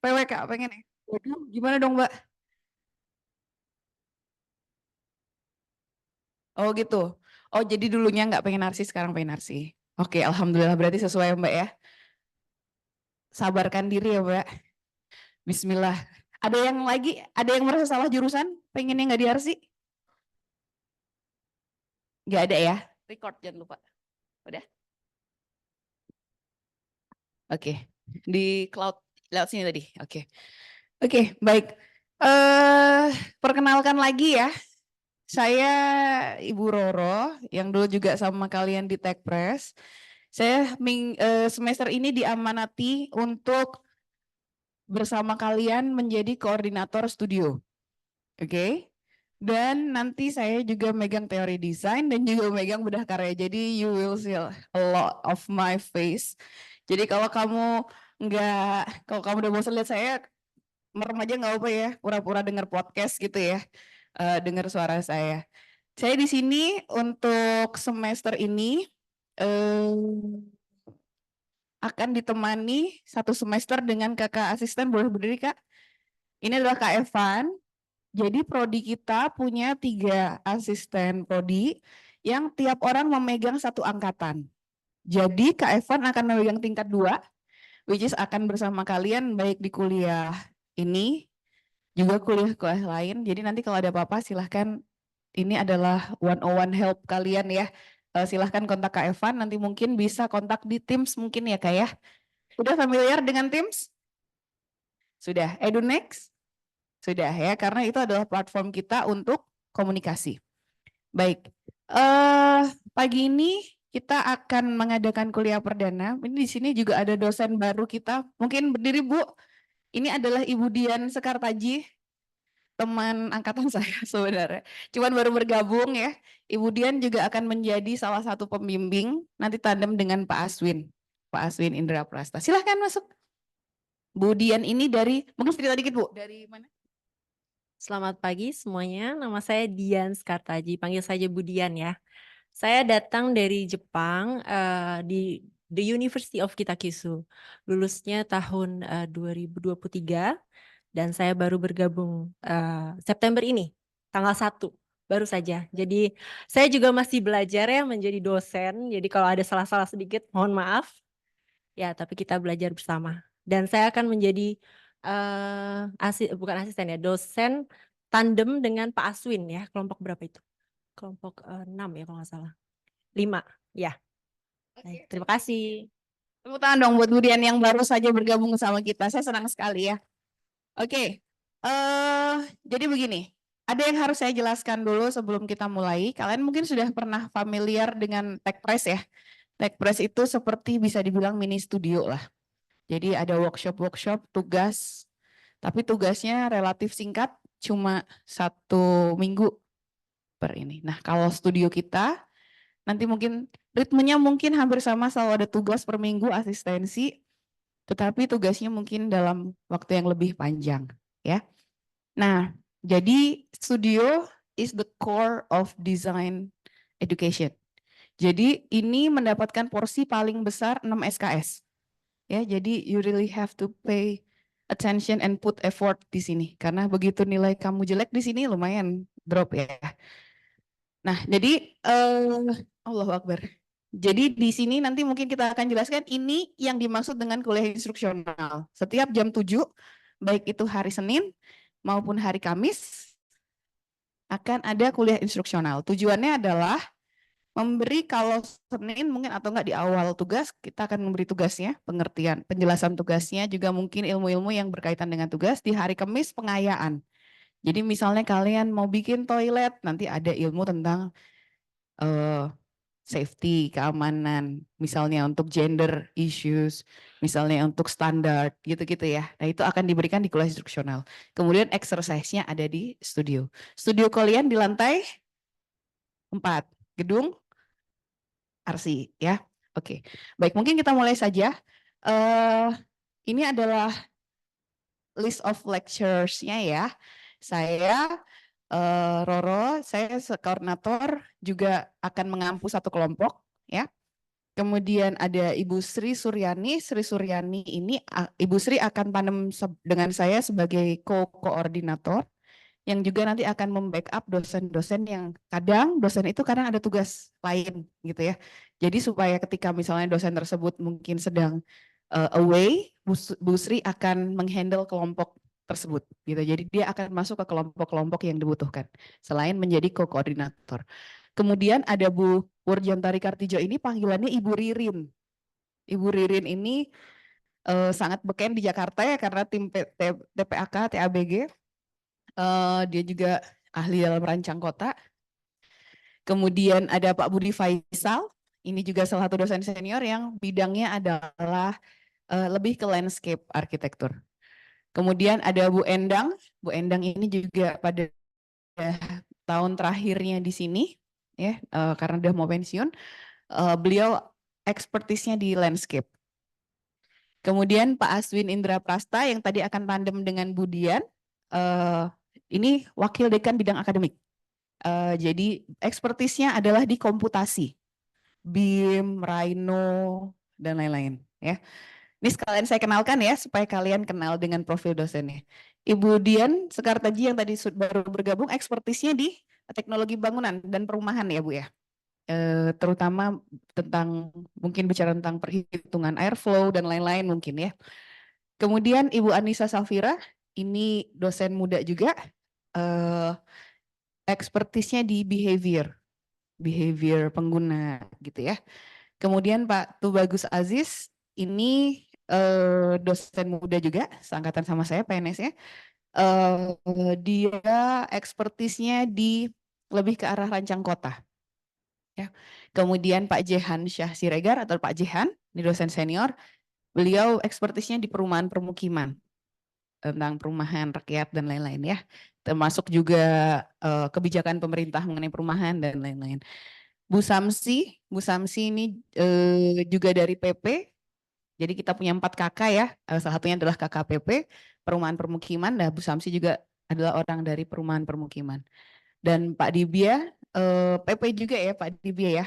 PWK pengen ya? Waduh, gimana dong Mbak? Oh gitu. Oh jadi dulunya nggak pengen narsi, sekarang pengen narsi. Oke, alhamdulillah berarti sesuai ya, Mbak ya. Sabarkan diri ya Mbak. Bismillah. Ada yang lagi, ada yang merasa salah jurusan? Pengennya nggak di arsi? Nggak ada ya? Record jangan lupa. Udah? Oke. Di cloud lewat sini tadi. Oke. Oke, baik. Eh, perkenalkan lagi ya. Saya Ibu Roro yang dulu juga sama kalian di Techpress. Saya semester ini diamanati untuk bersama kalian menjadi koordinator studio. Oke. Dan nanti saya juga megang teori desain dan juga megang bedah karya. Jadi you will see a lot of my face. Jadi kalau kamu udah bosan lihat saya, merem aja nggak apa ya, pura-pura dengar podcast gitu ya, dengar suara saya. Saya di sini untuk semester ini eh, akan ditemani satu semester dengan kakak asisten. Boleh berdiri Kak? Ini adalah Kak Evan. Jadi prodi kita punya 3 asisten prodi yang tiap orang memegang satu angkatan. Jadi Kak Evan akan memegang tingkat 2, which is akan bersama kalian baik di kuliah ini, juga kuliah-kuliah lain. Jadi nanti kalau ada apa-apa silahkan, ini adalah 101 help kalian ya. Silahkan kontak Kak Evan, nanti mungkin bisa kontak di Teams mungkin ya Kak ya. Sudah familiar dengan Teams? Sudah. EduNext? Sudah ya, karena itu adalah platform kita untuk komunikasi. Baik, pagi ini kita akan mengadakan kuliah perdana. Ini di sini juga ada dosen baru kita. Mungkin berdiri Bu. Ini adalah Ibu Dian Sekartaji, teman angkatan saya sebenarnya. Cuman baru bergabung ya. Ibu Dian juga akan menjadi salah satu pembimbing nanti tandem dengan Pak Aswin. Pak Aswin Indra Prasta. Silahkan masuk. Bu Dian ini dari, mungkin cerita dikit Bu. Dari mana? Selamat pagi semuanya, nama saya Dian Sekartaji, panggil saja Bu Dian ya. Saya datang dari Jepang di The University of Kitakyushu. Lulusnya tahun 2023 dan saya baru bergabung September ini, tanggal 1, baru saja. Jadi saya juga masih belajar ya menjadi dosen, jadi kalau ada salah-salah sedikit mohon maaf. Ya, tapi kita belajar bersama. Dan saya akan menjadi bukan asisten ya, dosen tandem dengan Pak Aswin ya. Kelompok berapa itu? Kelompok 6 ya kalau nggak salah. 5, ya. Baik, terima kasih. Tepuk tangan dong buat Bu Dian yang baru saja bergabung sama kita. Saya senang sekali ya. Oke, jadi begini. Ada yang harus saya jelaskan dulu sebelum kita mulai. Kalian mungkin sudah pernah familiar dengan Techpress ya. Techpress itu seperti bisa dibilang mini studio lah. Jadi ada workshop-workshop, tugas. Tapi tugasnya relatif singkat, cuma 1 minggu per ini. Nah, kalau studio kita, nanti mungkin ritmenya mungkin hampir sama, selalu ada tugas per minggu, asistensi, tetapi tugasnya mungkin dalam waktu yang lebih panjang, ya. Nah, jadi studio is the core of design education. Jadi ini mendapatkan porsi paling besar 6 SKS. Ya, jadi you really have to pay attention and put effort di sini, karena begitu nilai kamu jelek di sini lumayan drop ya. Nah, jadi Allahu Akbar. Jadi di sini nanti mungkin kita akan jelaskan ini yang dimaksud dengan kuliah instruksional. Setiap jam 7, baik itu hari Senin maupun hari Kamis, akan ada kuliah instruksional. Tujuannya adalah memberi, kalau Senin mungkin atau enggak di awal tugas, kita akan memberi tugasnya, pengertian, penjelasan tugasnya, juga mungkin ilmu-ilmu yang berkaitan dengan tugas. Di hari Kamis pengayaan. Jadi misalnya kalian mau bikin toilet, nanti ada ilmu tentang safety, keamanan, misalnya untuk gender issues, misalnya untuk standar, gitu-gitu ya. Nah itu akan diberikan di kuliah instruksional. Kemudian exercise-nya ada di studio. Studio kalian di lantai 4, gedung Arsi ya. Oke, baik, mungkin kita mulai saja. Ini adalah list of lectures-nya ya. Saya Roro, saya koordinator, juga akan mengampu satu kelompok ya. Kemudian ada Ibu Sri Suryani. Sri Suryani ini Ibu Sri akan tandem dengan saya sebagai koordinator yang juga nanti akan membackup dosen-dosen yang dosen itu kadang ada tugas lain gitu ya. Jadi supaya ketika misalnya dosen tersebut mungkin sedang away, Bu Sri akan menghandle kelompok tersebut gitu. Jadi dia akan masuk ke kelompok-kelompok yang dibutuhkan selain menjadi koordinator. Kemudian ada Bu Wurjantari Kartijo, ini panggilannya Ibu Ririn. Ibu Ririn ini sangat beken di Jakarta ya karena tim TPAK, TABG. Dia juga ahli dalam rancang kota. Kemudian ada Pak Budi Faisal, ini juga salah satu dosen senior yang bidangnya adalah lebih ke landscape arsitektur. Kemudian ada Bu Endang. Bu Endang ini juga pada tahun terakhirnya di sini ya, karena udah mau pensiun. Beliau ekspertisnya di landscape. Kemudian Pak Aswin Indra Prasta yang tadi akan tandem dengan Budian, ini wakil dekan bidang akademik. Jadi ekspertisnya adalah di komputasi, BIM, Rhino, dan lain-lain. Ya, ini sekalian saya kenalkan ya supaya kalian kenal dengan profil dosennya. Ibu Dian Sekartaji yang tadi baru bergabung, ekspertisnya di teknologi bangunan dan perumahan ya Bu ya. Terutama tentang mungkin bicara tentang perhitungan airflow dan lain-lain mungkin ya. Kemudian Ibu Anissa Safira, ini dosen muda juga, ekspertisnya di behavior pengguna gitu ya. Kemudian Pak Tubagus Aziz, ini dosen muda juga, seangkatan sama saya PNS-nya. Dia ekspertisnya di lebih ke arah rancang kota. Ya. Kemudian Pak Jehan Syah Siregar atau Pak Jehan, ini dosen senior, beliau ekspertisnya di perumahan permukiman, tentang perumahan rakyat dan lain-lain ya, termasuk juga kebijakan pemerintah mengenai perumahan dan lain-lain. Bu Samsi ini juga dari PP, jadi kita punya 4 kakak ya, salah satunya adalah KKPP, perumahan permukiman, nah Bu Samsi juga adalah orang dari perumahan permukiman. Dan Pak Dibia, PP juga ya Pak Dibia ya,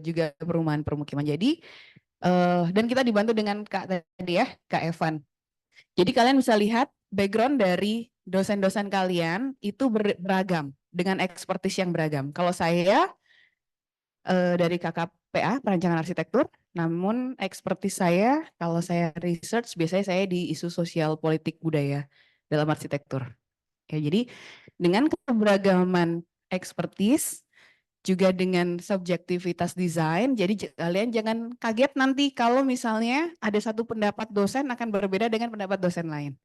juga perumahan permukiman. Jadi dan kita dibantu dengan Kak tadi ya, Kak Evan. Jadi kalian bisa lihat background dari dosen-dosen kalian itu beragam dengan ekspertis yang beragam. Kalau saya dari KKPA, Perancangan Arsitektur, namun ekspertis saya kalau saya research biasanya saya di isu sosial politik budaya dalam arsitektur. Ya, jadi dengan keberagaman ekspertis juga dengan subjektivitas desain, jadi kalian jangan kaget nanti kalau misalnya ada satu pendapat dosen akan berbeda dengan pendapat dosen lain.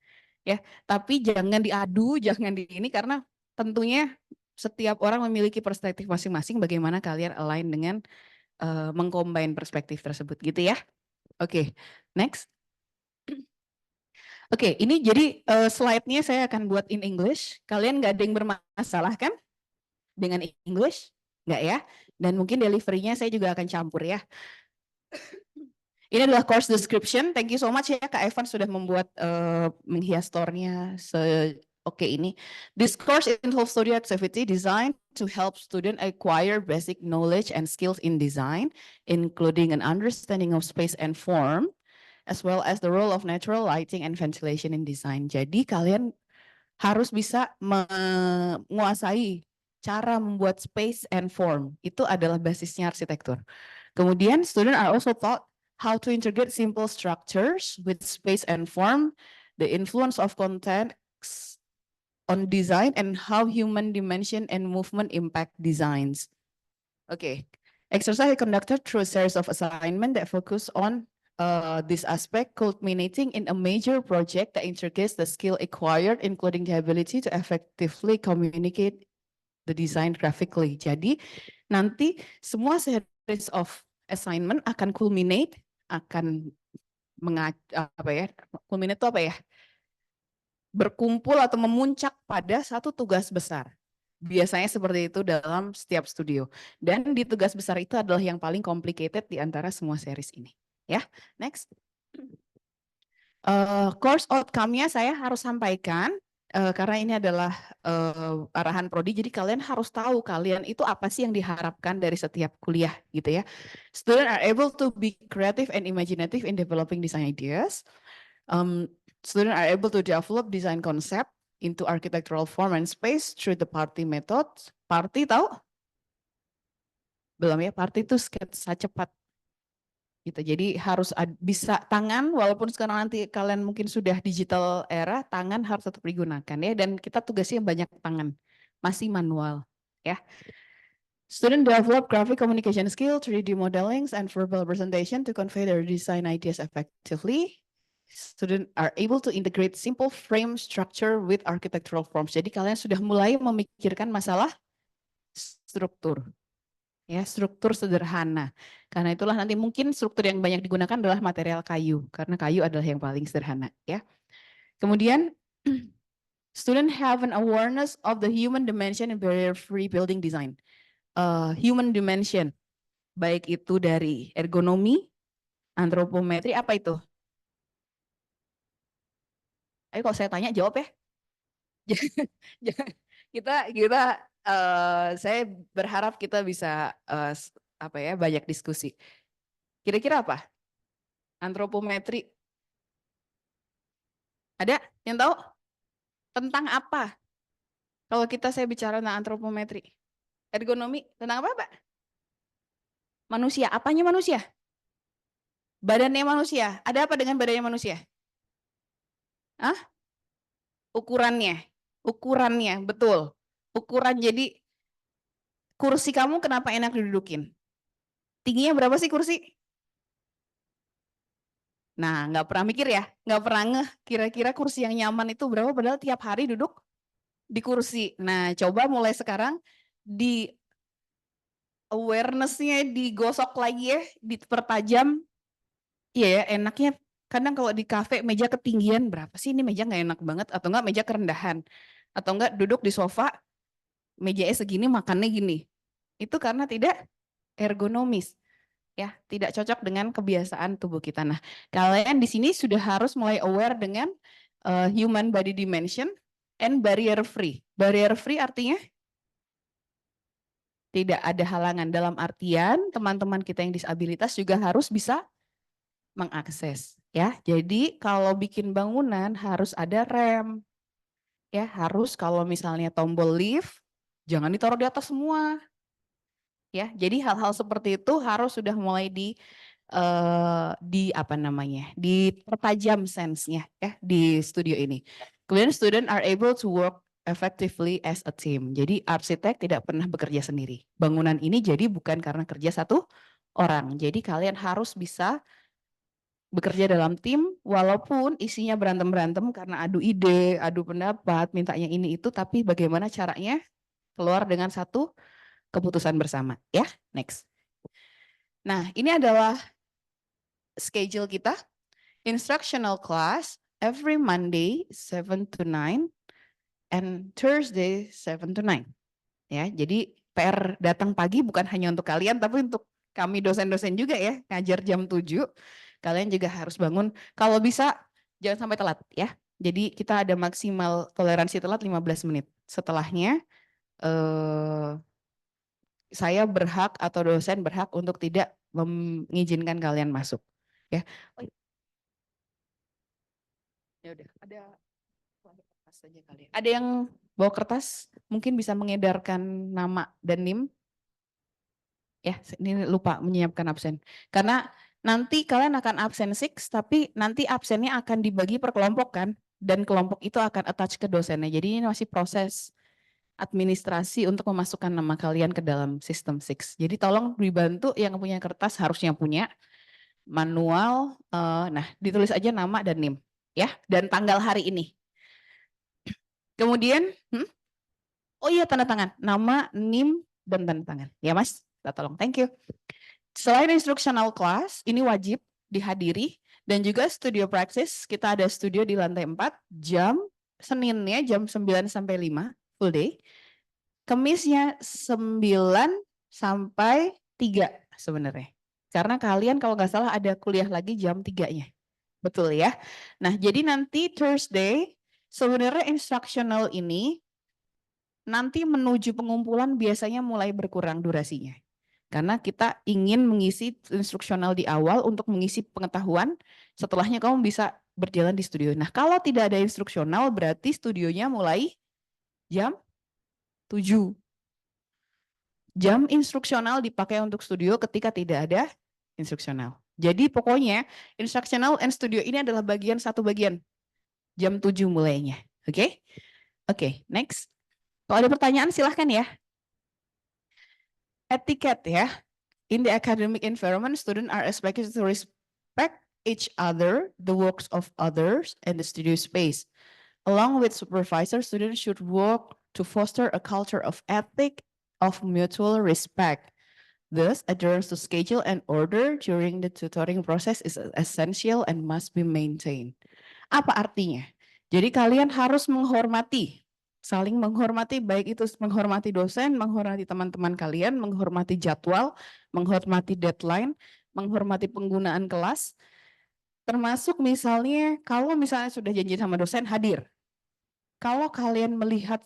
Ya, tapi jangan diadu, jangan di ini karena tentunya setiap orang memiliki perspektif masing-masing bagaimana kalian align dengan mengcombine perspektif tersebut gitu ya. Oke, next. Oke, ini jadi slide-nya saya akan buat in English. Kalian nggak ada yang bermasalah kan dengan English? Nggak ya? Dan mungkin delivery-nya saya juga akan campur ya. Ini adalah course description. Thank you so much ya Kak Evan sudah membuat menghias store-nya oke ini. This course involves studio activity designed to help student acquire basic knowledge and skills in design, including an understanding of space and form, as well as the role of natural lighting and ventilation in design. Jadi kalian harus bisa menguasai cara membuat space and form. Itu adalah basisnya arsitektur. Kemudian student are also taught how to integrate simple structures with space and form, the influence of context on design, and how human dimension and movement impact designs. Okay, exercise conducted through a series of assignments that focus on this aspect, culminating in a major project that integrates the skill acquired, including the ability to effectively communicate the design graphically. Jadi nanti semua series of assignment akan culminate, akan culminate itu apa ya? Berkumpul atau memuncak pada satu tugas besar. Biasanya seperti itu dalam setiap studio. Dan di tugas besar itu adalah yang paling complicated di antara semua series ini. Ya, next. Course outcome-nya saya harus sampaikan. karena ini adalah arahan prodi, jadi kalian harus tahu kalian itu apa sih yang diharapkan dari setiap kuliah gitu ya. Students are able to be creative and imaginative in developing design ideas. Students are able to develop design concept into architectural form and space through the party method. Party tahu? Belum ya, party itu sketsa cepat. Gitu. Jadi harus bisa tangan, walaupun sekarang nanti kalian mungkin sudah digital era, tangan harus tetap digunakan ya. Dan kita tugasnya banyak tangan, masih manual ya. Student develop graphic communication skill, 3D modeling, and verbal presentation to convey their design ideas effectively. Student are able to integrate simple frame structure with architectural forms. Jadi kalian sudah mulai memikirkan masalah struktur. Ya, struktur sederhana. Karena itulah nanti mungkin struktur yang banyak digunakan adalah material kayu, karena kayu adalah yang paling sederhana, ya. Kemudian student have an awareness of the human dimension in barrier-free building design. Human dimension, baik itu dari ergonomi, antropometri, apa itu? Ayo kalau saya tanya jawab ya. Saya berharap kita bisa apa ya, banyak diskusi. Kira-kira apa? Antropometri. Ada yang tahu? Tentang apa? Kalau saya bicara tentang antropometri. Ergonomi, tentang apa, Pak? Manusia. Apanya manusia? Badannya manusia. Ada apa dengan badannya manusia? Hah? Ukurannya. Ukurannya, betul. Ukuran, jadi kursi kamu kenapa enak didudukin? Tingginya berapa sih kursi? Nah, nggak pernah mikir ya? Nggak pernah ngeh kira-kira kursi yang nyaman itu berapa, padahal tiap hari duduk di kursi. Nah, coba mulai sekarang di awareness-nya digosok lagi ya, dipertajam. Iya ya, enaknya kadang kalau di kafe meja ketinggian berapa sih, ini meja nggak enak banget, atau enggak meja kerendahan, atau enggak duduk di sofa mejanya segini makannya gini. Itu karena tidak ergonomis, ya, tidak cocok dengan kebiasaan tubuh kita. Nah, kalian di sini sudah harus mulai aware dengan human body dimension and barrier free. Barrier free artinya tidak ada halangan, dalam artian teman-teman kita yang disabilitas juga harus bisa mengakses, ya. Jadi kalau bikin bangunan harus ada rem, ya, harus kalau misalnya tombol lift jangan ditaruh di atas semua, ya. Jadi hal-hal seperti itu harus sudah mulai di apa namanya, dipertajam sense-nya ya di studio ini. Kemudian student are able to work effectively as a team. Jadi arsitek tidak pernah bekerja sendiri. Bangunan ini jadi bukan karena kerja satu orang. Jadi kalian harus bisa bekerja dalam tim walaupun isinya berantem-berantem karena adu ide, adu pendapat, mintanya ini itu, tapi bagaimana caranya keluar dengan satu keputusan bersama, ya. Next. Nah, ini adalah schedule kita. Instructional class every Monday 7 to 9 and Thursday 7 to 9. Ya, jadi PR datang pagi bukan hanya untuk kalian tapi untuk kami dosen-dosen juga ya, ngajar jam 7. Kalian juga harus bangun, kalau bisa jangan sampai telat ya. Jadi kita ada maksimal toleransi telat 15 menit. Setelahnya saya berhak atau dosen berhak untuk tidak mengizinkan kalian masuk. Ya. Ya udah, ada kertas saja kali. Ada yang bawa kertas, mungkin bisa mengedarkan nama dan NIM. Ya, ini lupa menyiapkan absen. Karena nanti kalian akan absen 6, tapi nanti absennya akan dibagi per kelompok kan, dan kelompok itu akan attach ke dosennya. Jadi ini masih proses administrasi untuk memasukkan nama kalian ke dalam sistem 6. Jadi tolong dibantu yang punya kertas, harusnya punya manual. Nah, ditulis aja nama dan NIM ya, dan tanggal hari ini. Kemudian, oh iya, tanda tangan, nama, NIM, dan tanda tangan. Ya Mas, kita tolong, thank you. Selain instructional class, ini wajib dihadiri, dan juga studio practice, kita ada studio di lantai 4, Seninnya jam 9 sampai 5, full day. Kemisnya 9 sampai 3 sebenarnya. Karena kalian kalau nggak salah ada kuliah lagi jam 3-nya. Betul ya. Nah, jadi nanti Thursday sebenarnya instructional ini nanti menuju pengumpulan biasanya mulai berkurang durasinya. Karena kita ingin mengisi instruksional di awal untuk mengisi pengetahuan, setelahnya kamu bisa berjalan di studio. Nah, kalau tidak ada instruksional berarti studionya mulai jam 7. Jam instruksional dipakai untuk studio ketika tidak ada instruksional. Jadi pokoknya instructional and studio ini adalah satu bagian. Jam 7 mulainya. Oke? Oke, next. Kalau ada pertanyaan silahkan ya. Etiquette ya. In the academic environment, students are expected to respect each other, the works of others, and the studio space. Along with supervisors, students should work to foster a culture of ethic, of mutual respect. Thus, adherence to schedule and order during the tutoring process is essential and must be maintained. Apa artinya? Jadi kalian harus menghormati, saling menghormati, baik itu menghormati dosen, menghormati teman-teman kalian, menghormati jadwal, menghormati deadline, menghormati penggunaan kelas, termasuk misalnya kalau misalnya sudah janji sama dosen hadir. Kalau kalian melihat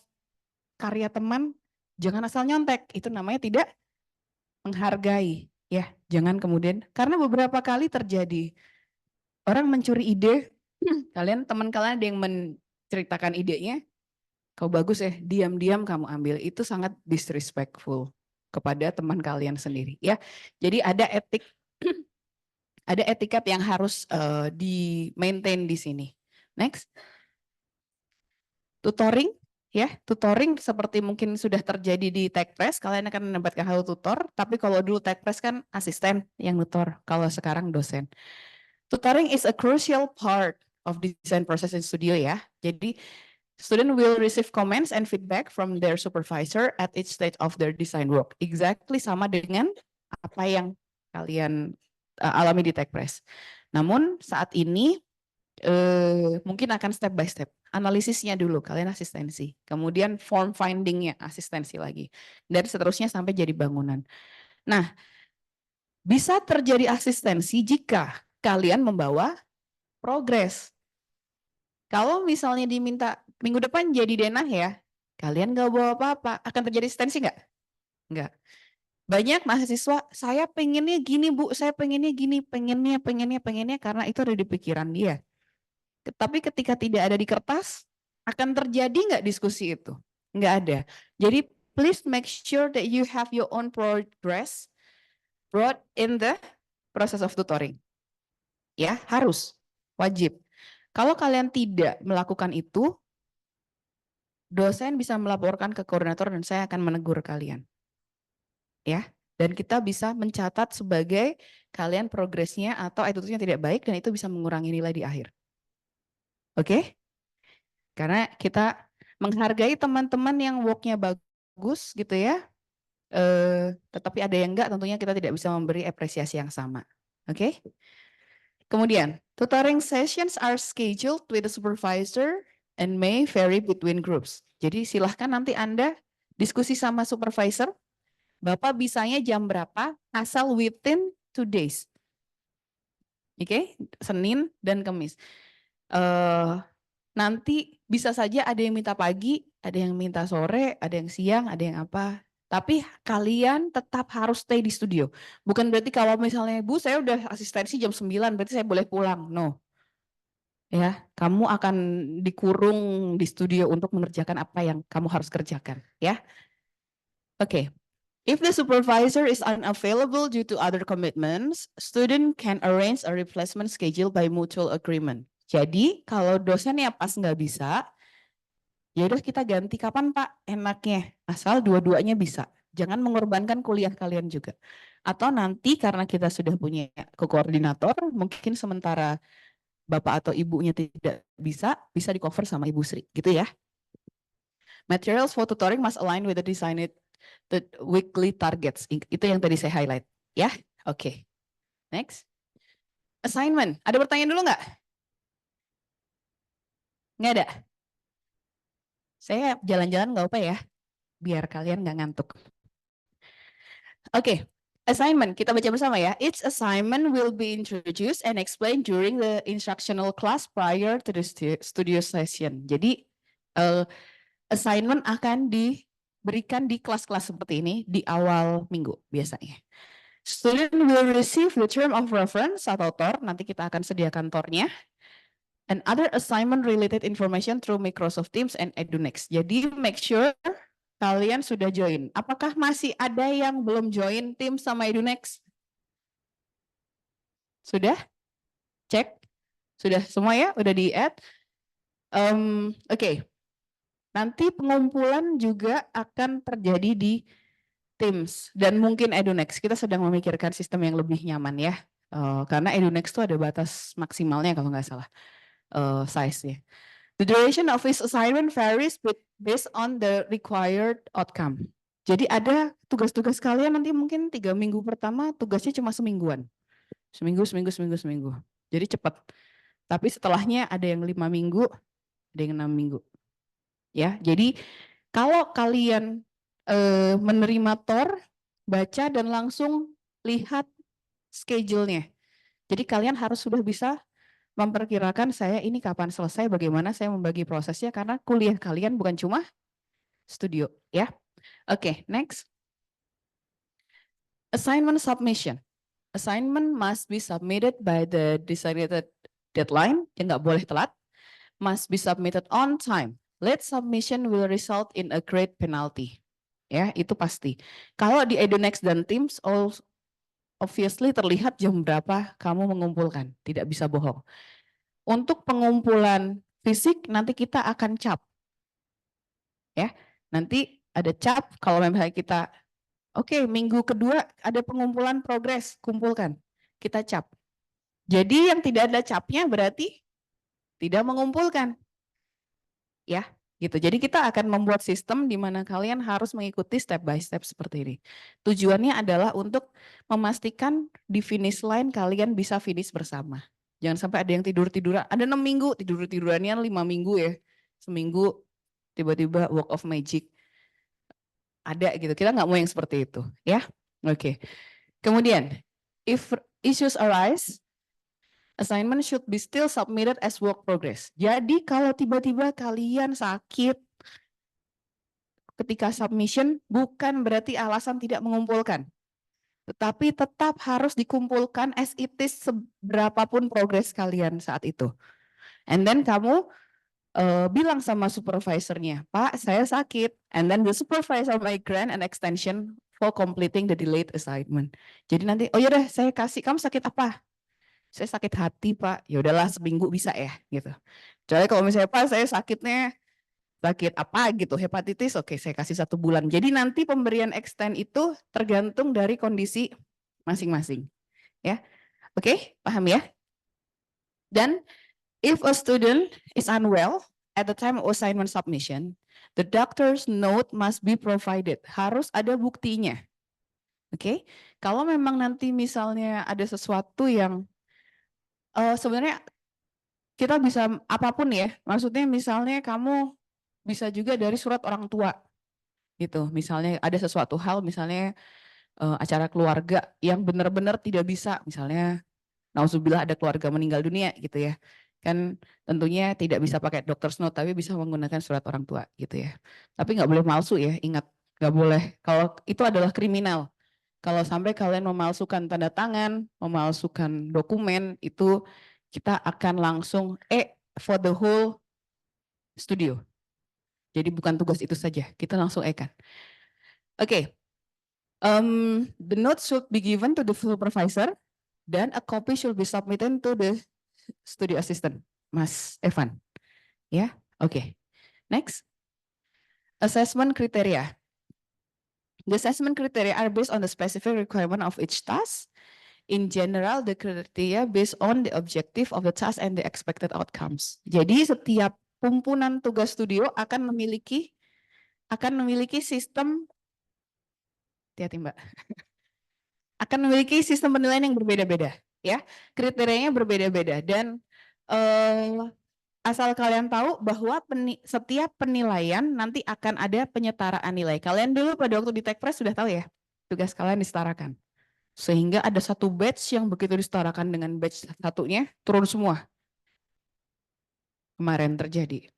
karya teman, jangan asal nyontek, itu namanya tidak menghargai. Ya, jangan kemudian, karena beberapa kali terjadi, orang mencuri ide, teman kalian ada yang menceritakan idenya, kau bagus ya, diam-diam kamu ambil, itu sangat disrespectful kepada teman kalian sendiri ya. Jadi ada ada etiket yang harus di maintain di sini. Next. Tutoring ya, tutoring seperti mungkin sudah terjadi di TechPress, kalian akan mendapatkan hal tutor, tapi kalau dulu TechPress kan asisten yang tutor, kalau sekarang dosen. Tutoring is a crucial part of design process in studio ya. Jadi student will receive comments and feedback from their supervisor at each stage of their design work. Exactly sama dengan apa yang kalian alami di TechPress. Namun saat ini mungkin akan step by step. Analisisnya dulu, kalian asistensi. Kemudian form findingnya, asistensi lagi. Dan seterusnya sampai jadi bangunan. Nah, bisa terjadi asistensi jika kalian membawa progres. Kalau misalnya diminta minggu depan jadi denah ya, kalian nggak bawa apa-apa, akan terjadi asistensi nggak? Nggak. Banyak mahasiswa, saya pengennya gini Bu, saya pengennya gini, pengennya, karena itu ada di pikiran dia. Tapi ketika tidak ada di kertas, akan terjadi nggak diskusi itu? Nggak ada. Jadi please make sure that you have your own progress brought in the process of tutoring. Ya, harus, wajib. Kalau kalian tidak melakukan itu, dosen bisa melaporkan ke koordinator dan saya akan menegur kalian. Ya, dan kita bisa mencatat sebagai kalian progresnya atau attitude-nya tidak baik dan itu bisa mengurangi nilai di akhir. Oke? Karena kita menghargai teman-teman yang work-nya bagus gitu ya. Tetapi ada yang enggak, tentunya kita tidak bisa memberi apresiasi yang sama. Oke? Kemudian, tutoring sessions are scheduled with the supervisor and may vary between groups. Jadi silahkan nanti Anda diskusi sama supervisor, Bapak bisanya jam berapa, asal within 2 days. Oke? Senin dan Kamis. Nanti bisa saja ada yang minta pagi, ada yang minta sore, ada yang siang, ada yang apa. Tapi kalian tetap harus stay di studio. Bukan berarti kalau misalnya, Bu, saya udah asistensi jam 9, berarti saya boleh pulang. No. Ya, kamu akan dikurung di studio untuk mengerjakan apa yang kamu harus kerjakan. Ya. Oke. If the supervisor is unavailable due to other commitments, student can arrange a replacement schedule by mutual agreement. Jadi kalau dosennya pas nggak bisa, ya udah kita ganti kapan Pak enaknya, asal dua-duanya bisa. Jangan mengorbankan kuliah kalian juga. Atau nanti karena kita sudah punya koordinator, mungkin sementara Bapak atau Ibunya tidak bisa di cover sama Ibu Sri, gitu ya. Materials for tutoring must align with the weekly targets. Itu yang tadi saya highlight, ya. Oke. Next. Assignment. Ada pertanyaan dulu nggak? Nggak ada. Saya jalan-jalan nggak apa ya, biar kalian nggak ngantuk. Oke. Assignment, kita baca bersama ya. Each assignment will be introduced and explained during the instructional class prior to the studio session. Jadi assignment akan diberikan di kelas-kelas seperti ini di awal minggu biasanya. Student will receive the term of reference atau TOR, nanti kita akan sediakan TOR-nya. And other assignment related information through Microsoft Teams and EduNext. Jadi make sure kalian sudah join. Apakah masih ada yang belum join Teams sama EduNext? Sudah? Cek? Sudah semua ya? Udah di-add? Oke. Nanti pengumpulan juga akan terjadi di Teams dan mungkin EduNext. Kita sedang memikirkan sistem yang lebih nyaman ya. Karena EduNext itu ada batas maksimalnya kalau nggak salah size-nya. The duration of his assignment varies based on the required outcome. Jadi ada tugas-tugas kalian nanti mungkin 3 minggu pertama tugasnya cuma semingguan. Seminggu. Jadi cepat. Tapi setelahnya ada yang 5 minggu, ada yang 6 minggu. Ya, jadi kalau kalian menerima TOR, baca dan langsung lihat schedule-nya. Jadi kalian harus sudah bisa memperkirakan saya ini kapan selesai, bagaimana saya membagi prosesnya, karena kuliah kalian bukan cuma studio, ya. Oke, next. Assignment submission. Assignment must be submitted by the designated deadline, yang nggak boleh telat. Must be submitted on time. Late submission will result in a grade penalty. Ya, itu pasti. Kalau di EduNext dan Teams, obviously terlihat jam berapa kamu mengumpulkan, tidak bisa bohong. Untuk pengumpulan fisik nanti kita akan cap. Ya, nanti ada cap kalau misalnya kita oke, minggu kedua ada pengumpulan progres, kumpulkan. Kita cap. Jadi yang tidak ada capnya berarti tidak mengumpulkan. Ya, gitu. Jadi kita akan membuat sistem di mana kalian harus mengikuti step by step seperti ini. Tujuannya adalah untuk memastikan di finish line kalian bisa finish bersama. Jangan sampai ada yang tidur-tiduran. Ada 6 minggu, tidur-tidurannya 5 minggu ya. Seminggu tiba-tiba work of magic. Ada gitu. Kita nggak mau yang seperti itu, ya. Oke. Kemudian, if issues arise, assignment should be still submitted as work progress. Jadi kalau tiba-tiba kalian sakit ketika submission, bukan berarti alasan tidak mengumpulkan. Tetapi tetap harus dikumpulkan as it is seberapapun progres kalian saat itu. And then kamu bilang sama supervisornya, Pak, saya sakit. And then the supervisor may grant an extension for completing the delayed assignment. Jadi nanti, oh yaudah saya kasih, kamu sakit apa? Saya sakit hati, Pak. Ya udahlah seminggu bisa ya, gitu. Jadi kalau misalnya Pak, saya sakitnya sakit apa gitu, hepatitis, oke saya kasih 1 bulan. Jadi nanti pemberian extend itu tergantung dari kondisi masing-masing. Ya, oke, paham ya? Dan if a student is unwell at the time of assignment submission, the doctor's note must be provided. Harus ada buktinya. Oke, kalau memang nanti misalnya ada sesuatu yang sebenarnya kita bisa apapun ya, maksudnya misalnya kamu bisa juga dari surat orang tua gitu. Misalnya ada sesuatu hal, misalnya acara keluarga yang benar-benar tidak bisa, misalnya nauzubillah ada keluarga meninggal dunia gitu ya. Kan tentunya tidak bisa pakai dokter's note, tapi bisa menggunakan surat orang tua gitu ya. Tapi nggak boleh palsu ya, ingat nggak boleh. Kalau itu adalah kriminal. Kalau sampai kalian memalsukan tanda tangan, memalsukan dokumen, itu kita akan langsung for the whole studio. Jadi bukan tugas itu saja, kita langsung kan. Oke, the note should be given to the supervisor dan a copy should be submitted to the studio assistant, Mas Evan. Ya, oke. Next, assessment criteria. The assessment criteria are based on the specific requirement of each task. In general, the criteria based on the objective of the task and the expected outcomes. Jadi setiap kumpulan tugas studio akan memiliki sistem, hati-hati Mbak, akan memiliki sistem penilaian yang berbeda-beda, ya, kriterianya berbeda-beda dan asal kalian tahu bahwa setiap penilaian nanti akan ada penyetaraan nilai. Kalian dulu pada waktu di Tekpres sudah tahu ya, tugas kalian disetarakan. Sehingga ada satu batch yang begitu disetarakan dengan batch satunya, turun semua. Kemarin terjadi.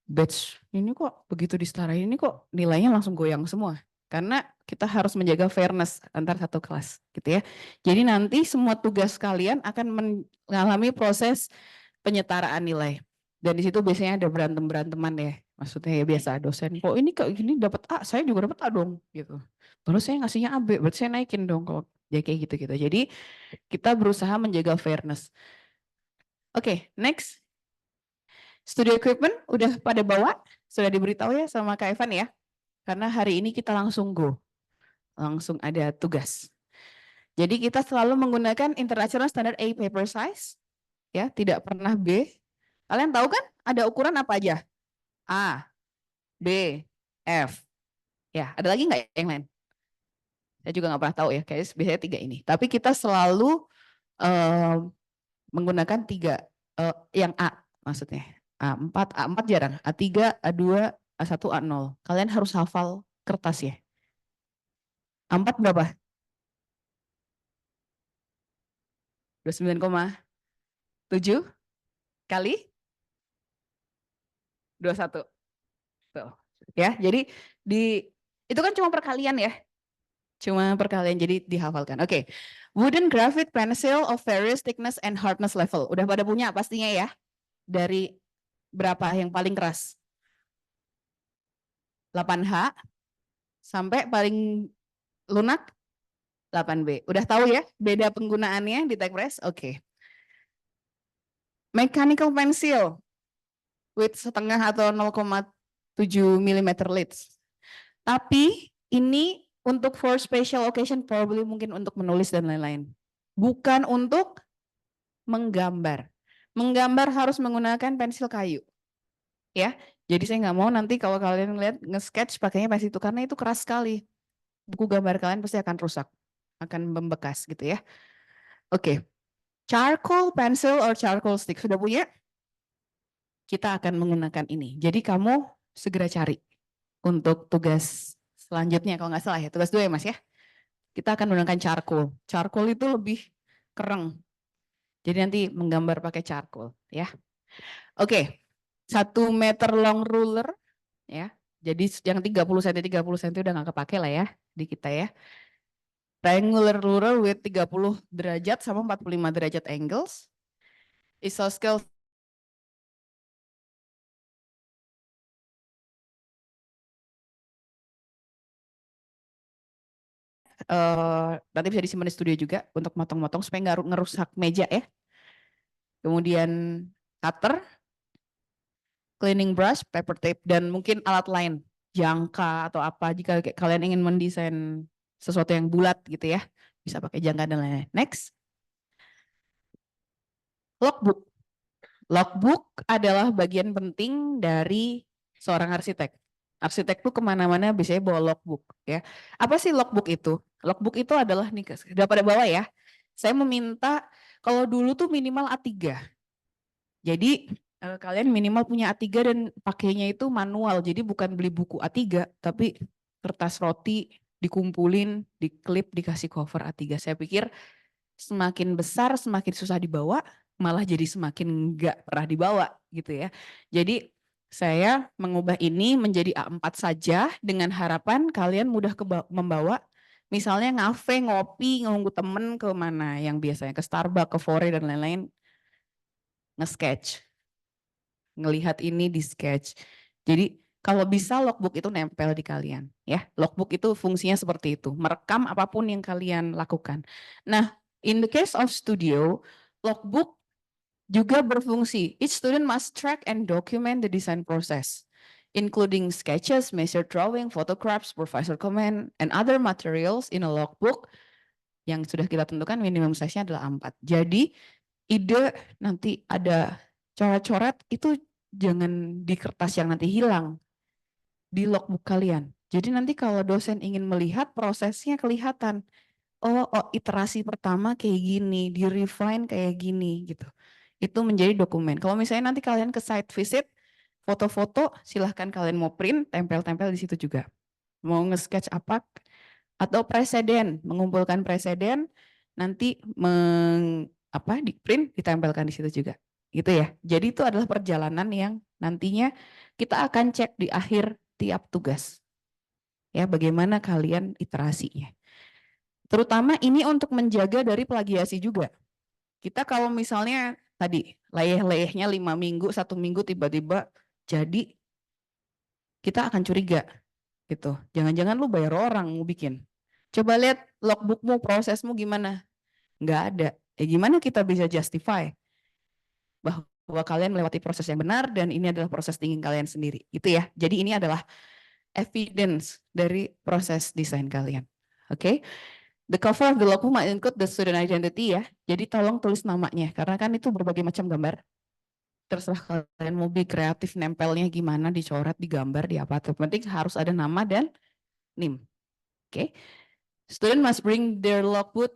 Batch ini kok begitu disetarain, ini kok nilainya langsung goyang semua. Karena kita harus menjaga fairness antar satu kelas, gitu ya. Jadi nanti semua tugas kalian akan mengalami proses penyetaraan nilai. Dan di situ biasanya ada berantem-beranteman ya. Maksudnya ya biasa dosen, kok ini kok gini dapat A, saya juga dapat A dong gitu. Baru saya ngasihnya AB, berarti saya naikin dong kalau ya kayak gitu-gitu. Jadi kita berusaha menjaga fairness. Oke, next. Studio equipment udah pada bawa? Sudah diberitahu ya sama Kak Evan ya? Karena hari ini kita langsung go. Langsung ada tugas. Jadi kita selalu menggunakan International Standard A paper size. Ya, tidak pernah B. Kalian tahu kan ada ukuran apa aja? A, B, F. Ya, ada lagi nggak yang lain? Saya juga nggak pernah tahu ya, kayaknya biasanya 3 ini. Tapi kita selalu menggunakan 3, yang A maksudnya. A4, A4 jarang, A3, A2, A1, A0. Kalian harus hafal kertas ya. A4 berapa? 29,7 kali 21. Tuh. Ya, jadi itu kan cuma perkalian ya. Cuma perkalian, jadi dihafalkan. Oke. Wooden graphite pencil of various thickness and hardness level. Udah pada punya pastinya ya. Dari berapa yang paling keras? 8H sampai paling lunak 8B. Udah tahu ya beda penggunaannya di Tech Press? Oke. Mechanical pencil with setengah atau 0,7 mm leads. Tapi ini untuk for special occasion, probably mungkin untuk menulis dan lain-lain. Bukan untuk menggambar. Menggambar harus menggunakan pensil kayu. Ya, jadi saya nggak mau nanti kalau kalian lihat nge-sketch pakainya pensil itu, karena itu keras sekali. Buku gambar kalian pasti akan rusak, akan membekas gitu ya. Oke, charcoal pencil or charcoal stick sudah punya? Kita akan menggunakan ini. Jadi kamu segera cari untuk tugas selanjutnya kalau nggak salah ya, tugas 2 ya Mas ya. Kita akan menggunakan charcoal. Charcoal itu lebih kereng. Jadi nanti menggambar pakai charcoal ya. Oke. 1 meter long ruler ya. Jadi yang 30 cm 30 cm udah nggak kepake lah ya di kita ya. Triangular ruler with 30 derajat sama 45 derajat angles. Isoscale nanti bisa disimpan di studio juga untuk motong-motong supaya nggak ngerusak meja ya. Kemudian cutter, cleaning brush, paper tape, dan mungkin alat lain, jangka atau apa jika kalian ingin mendesain sesuatu yang bulat gitu ya, bisa pakai jangka dan lain-lain. Next, logbook. Logbook adalah bagian penting dari seorang arsitek. Arsitek tuh kemana-mana biasanya bawa logbook ya. Apa sih logbook itu? Logbook itu adalah nih, sudah pada bawah ya. Saya meminta kalau dulu tuh minimal A3. Jadi kalian minimal punya A3 dan pakainya itu manual. Jadi bukan beli buku A3, tapi kertas roti dikumpulin, diklip, dikasih cover A3. Saya pikir semakin besar, semakin susah dibawa, malah jadi semakin nggak pernah dibawa gitu ya. Jadi saya mengubah ini menjadi A4 saja dengan harapan kalian mudah membawa. Misalnya ngafe, ngopi, nunggu temen ke mana yang biasanya ke Starbucks, ke Fore dan lain-lain, nge-sketch. Ngelihat ini di sketch. Jadi kalau bisa logbook itu nempel di kalian ya. Logbook itu fungsinya seperti itu, merekam apapun yang kalian lakukan. Nah, in the case of studio, logbook juga berfungsi. Each student must track and document the design process, including sketches, measure drawing, photographs, supervisor comment, and other materials in a logbook yang sudah kita tentukan minimum size-nya adalah A4. Jadi ide nanti ada coret-coret itu jangan di kertas yang nanti hilang, di logbook kalian. Jadi nanti kalau dosen ingin melihat prosesnya kelihatan. Oh, iterasi pertama kayak gini, di refine kayak gini gitu. Itu menjadi dokumen. Kalau misalnya nanti kalian ke site visit, foto-foto silahkan kalian mau print, tempel-tempel di situ juga. Mau nge-sketch apa, Atau preseden, mengumpulkan preseden, nanti di print, ditempelkan di situ juga. Gitu ya. Jadi itu adalah perjalanan yang nantinya kita akan cek di akhir tiap tugas. Ya, bagaimana kalian iterasinya. Terutama ini untuk menjaga dari plagiasi juga. Kita kalau misalnya tadi leyeh-leyehnya 5 minggu, 1 minggu tiba-tiba jadi, kita akan curiga gitu. Jangan-jangan lu bayar orang mau bikin. Coba lihat logbookmu, prosesmu gimana? Nggak ada. Gimana kita bisa justify bahwa kalian melewati proses yang benar dan ini adalah proses thinking kalian sendiri, gitu ya. Jadi ini adalah evidence dari proses desain kalian. Oke? The cover of the logbook might include the student identity ya. Jadi tolong tulis namanya karena kan itu berbagai macam gambar. Terserah kalian mau be kreatif nempelnya gimana, dicoret, digambar, di apa. Yang penting harus ada nama dan NIM. Oke. Student must bring their logbook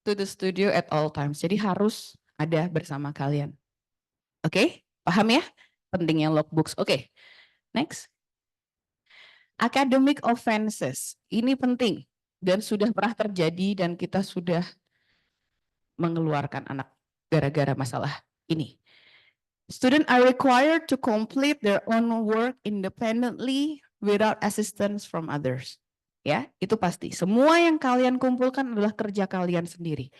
to the studio at all times. Jadi harus ada bersama kalian. Oke, paham ya? Pentingnya logbooks. Oke, next. Academic offenses. Ini penting dan sudah pernah terjadi dan kita sudah mengeluarkan anak gara-gara masalah ini. Students are required to complete their own work independently without assistance from others. Ya, itu pasti. Semua yang kalian kumpulkan adalah kerja kalian sendiri.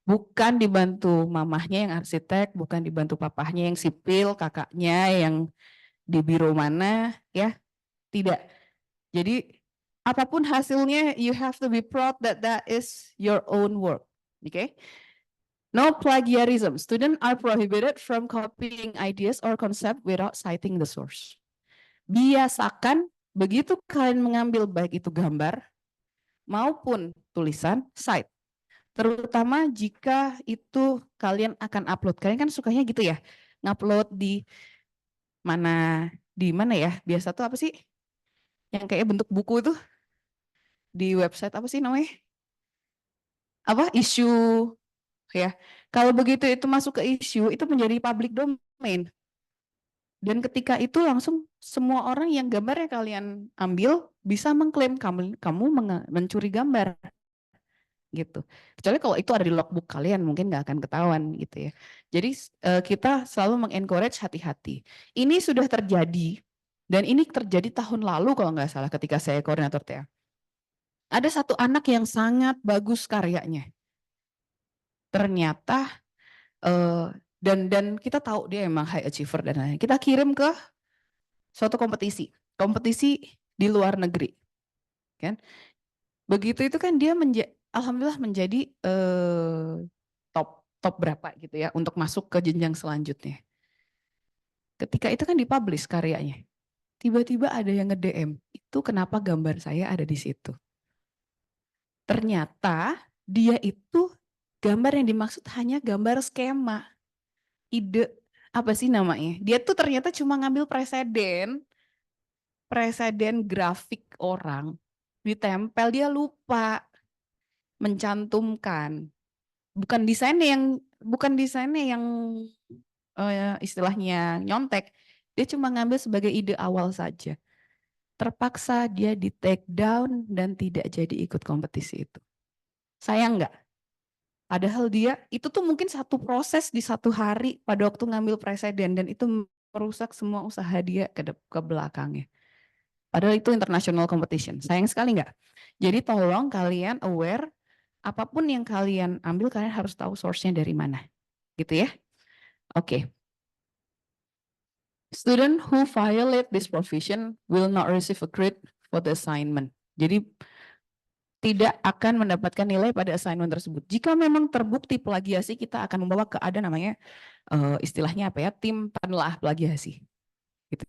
Bukan dibantu mamahnya yang arsitek, bukan dibantu papahnya yang sipil, kakaknya yang di biro mana, ya. Tidak. Jadi apapun hasilnya, you have to be proud that that is your own work. Okay? No plagiarism. Students are prohibited from copying ideas or concept without citing the source. Biasakan begitu kalian mengambil baik itu gambar maupun tulisan, cite. Terutama jika itu kalian akan upload. Kalian kan sukanya gitu ya, ngupload di mana ya? Biasa tuh apa sih? Yang kayak bentuk buku itu di website apa sih namanya? Apa? Issue ya. Kalau begitu itu masuk ke issue, itu menjadi public domain. Dan ketika itu langsung semua orang yang gambarnya kalian ambil bisa mengklaim kamu mencuri gambar gitu. Kecuali kalau itu ada di logbook kalian mungkin nggak akan ketahuan gitu ya. Jadi kita selalu mengencourage hati-hati. Ini sudah terjadi dan ini terjadi tahun lalu kalau nggak salah ketika saya koordinator TA. Ada satu anak yang sangat bagus karyanya. Ternyata dan kita tahu dia emang high achiever dan lain-lain. Kita kirim ke suatu kompetisi di luar negeri, kan? Begitu itu kan dia alhamdulillah menjadi top berapa gitu ya untuk masuk ke jenjang selanjutnya. Ketika itu kan dipublish karyanya, tiba-tiba ada yang nge-DM, itu kenapa gambar saya ada di situ? Ternyata dia itu gambar yang dimaksud hanya gambar skema. Ide apa sih namanya? Dia tuh ternyata cuma ngambil preseden grafik orang, ditempel, dia lupa mencantumkan. Bukan desainnya yang istilahnya nyontek. Dia cuma ngambil sebagai ide awal saja. Terpaksa dia di take down dan tidak jadi ikut kompetisi itu. Sayang nggak? Padahal dia itu tuh mungkin satu proses di satu hari pada waktu ngambil presiden dan itu merusak semua usaha dia ke belakangnya. Padahal itu international competition. Sayang sekali nggak? Jadi tolong kalian aware, apapun yang kalian ambil kalian harus tahu source-nya dari mana. Gitu ya. Oke. Student who violate this provision will not receive a grade for the assignment. Jadi tidak akan mendapatkan nilai pada assignment tersebut. Jika memang terbukti plagiasi, kita akan membawa ke ada namanya istilahnya apa ya, tim penelaah plagiasi. Gitu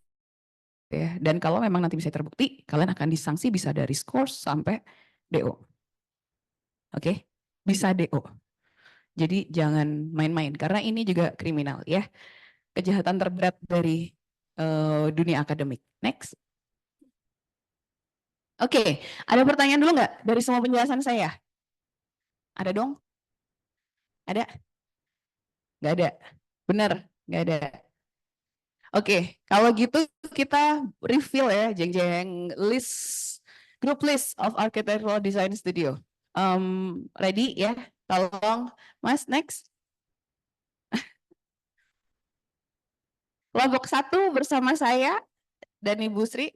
ya. Dan kalau memang nanti bisa terbukti, kalian akan disanksi bisa dari scores sampai DO. Oke, bisa DO. Jadi jangan main-main karena ini juga kriminal ya. Kejahatan terberat dari dunia akademik. Next. Oke, ada pertanyaan dulu nggak dari semua penjelasan saya? Ada dong? Ada? Nggak ada? Benar? Nggak ada? Oke, kalau gitu kita reveal ya, jeng-jeng list Group list of architectural design studio. Ready ya? Tolong, Mas, next. Kelompok 1 bersama saya dan Ibu Sri.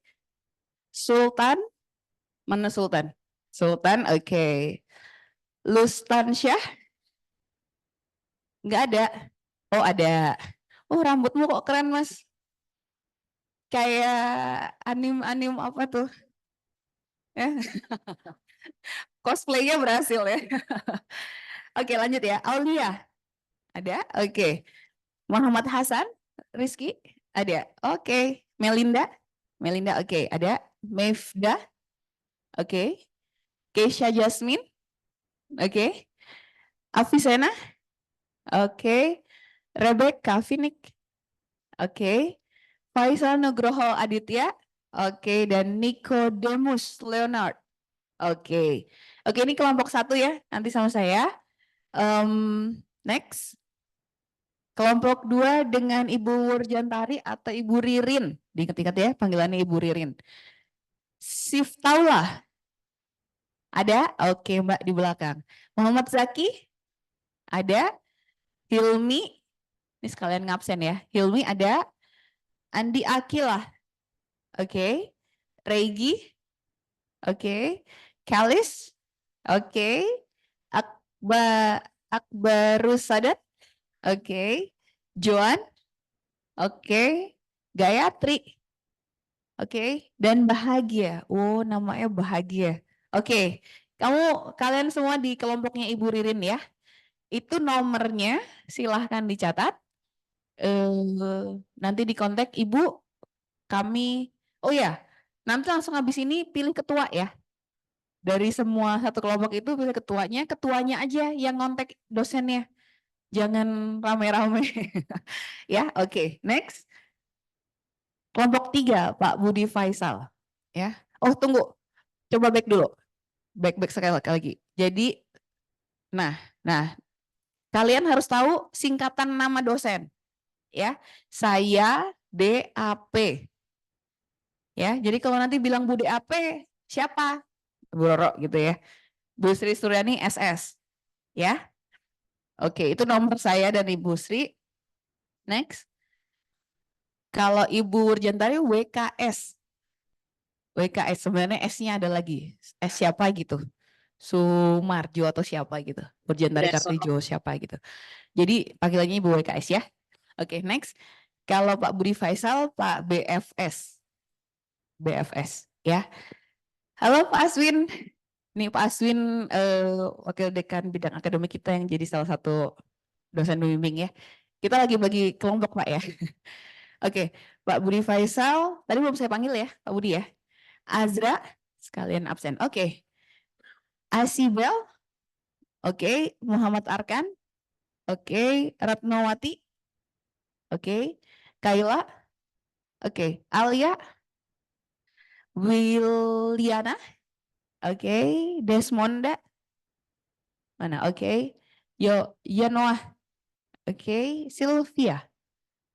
Sultan, mana Sultan? Sultan, oke. Lustansyah, nggak ada. Oh, ada. Oh, rambutmu kok keren, Mas. Kayak anim-anim apa tuh? Ya. Cosplaynya berhasil ya. Oke, lanjut ya. Aulia, ada? Oke. Muhammad Hasan, Rizky, ada? Oke. Melinda, Melinda, oke, ada. Mefda, oke. Keisha Jasmine, oke. Afisena, oke. Rebecca Finik, oke. Faisal Nugroho Aditya, oke. Dan Nicodemus Leonard, oke. Oke, ini kelompok 1 ya, nanti sama saya. Next. Kelompok 2 dengan Ibu Wurjantari atau Ibu Ririn. Diingat-ingat ya panggilannya Ibu Ririn. Siftaulah. Ada? Oke, Mbak di belakang. Muhammad Zaki? Ada? Hilmi? Ini sekalian ngabsen ya. Hilmi ada? Andi Akilah? Oke. Regi? Oke. Kalis? Oke. Akbarus Sadat? Oke. Joan? Oke. Gayatri? Oke. Dan Bahagia. Oh, namanya Bahagia. Oke. Kalian semua di kelompoknya Ibu Ririn ya. Itu nomornya silahkan dicatat. Nanti di kontak Ibu kami. Oh ya, nanti langsung habis ini pilih ketua ya. Dari semua satu kelompok itu pilih ketuanya. Ketuanya aja yang kontak dosennya. Jangan rame-rame. Ya, oke. Next. Kelompok 3, Pak Budi Faisal. Ya. Oh, tunggu. Coba back dulu. Back sekali lagi. Jadi, nah, kalian harus tahu singkatan nama dosen. Ya, saya DAP. Ya, jadi kalau nanti bilang Bu DAP, siapa? Bu Roro gitu ya. Bu Sri Suryani SS. Ya. Oke, itu nomor saya dan Ibu Sri. Next. Kalau Ibu Wurjantari WKS. WKS sebenarnya S-nya ada lagi. S siapa gitu. Sumarjo atau siapa gitu. Wurjantari Kartijo siapa gitu. Jadi panggilannya Ibu WKS ya. Oke, next. Kalau Pak Budi Faisal, Pak BFS. BFS ya. Halo Pak Aswin. Nih Pak Aswin Wakil Dekan Bidang Akademik kita yang jadi salah satu dosen bimbing ya. Kita lagi bagi kelompok Pak ya. Oke, Pak Budi Faisal, tadi belum saya panggil ya Pak Budi ya. Azra, sekalian absen. Oke. Asibel, oke. Muhammad Arkan, oke. Ratnawati, oke. Kaila, oke. Alia, Wiliana, oke. Desmonda, mana? Oke. Yanoah, oke. Sylvia,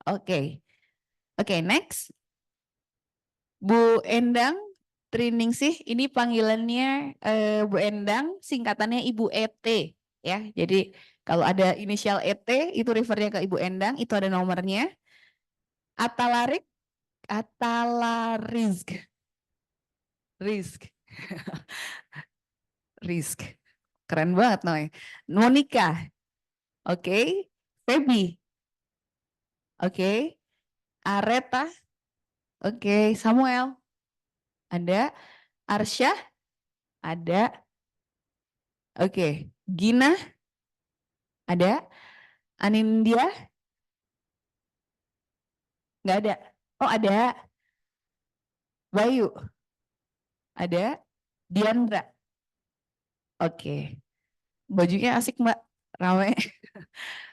oke. Oke, next. Bu Endang Triningsih, ini panggilannya Bu Endang, singkatannya Ibu ET ya. Jadi kalau ada inisial ET itu refernya ke Ibu Endang, itu ada nomornya. Atalarik, Atalarizk, Rizk, Rizk, keren banget namanya. Monica, oke. Feby, oke. Areta, oke. Samuel, ada. Arsya, ada. Oke. Gina, ada. Anindya, nggak ada. Oh, ada. Bayu, ada. Diandra, oke. Bajunya asik Mbak, rame.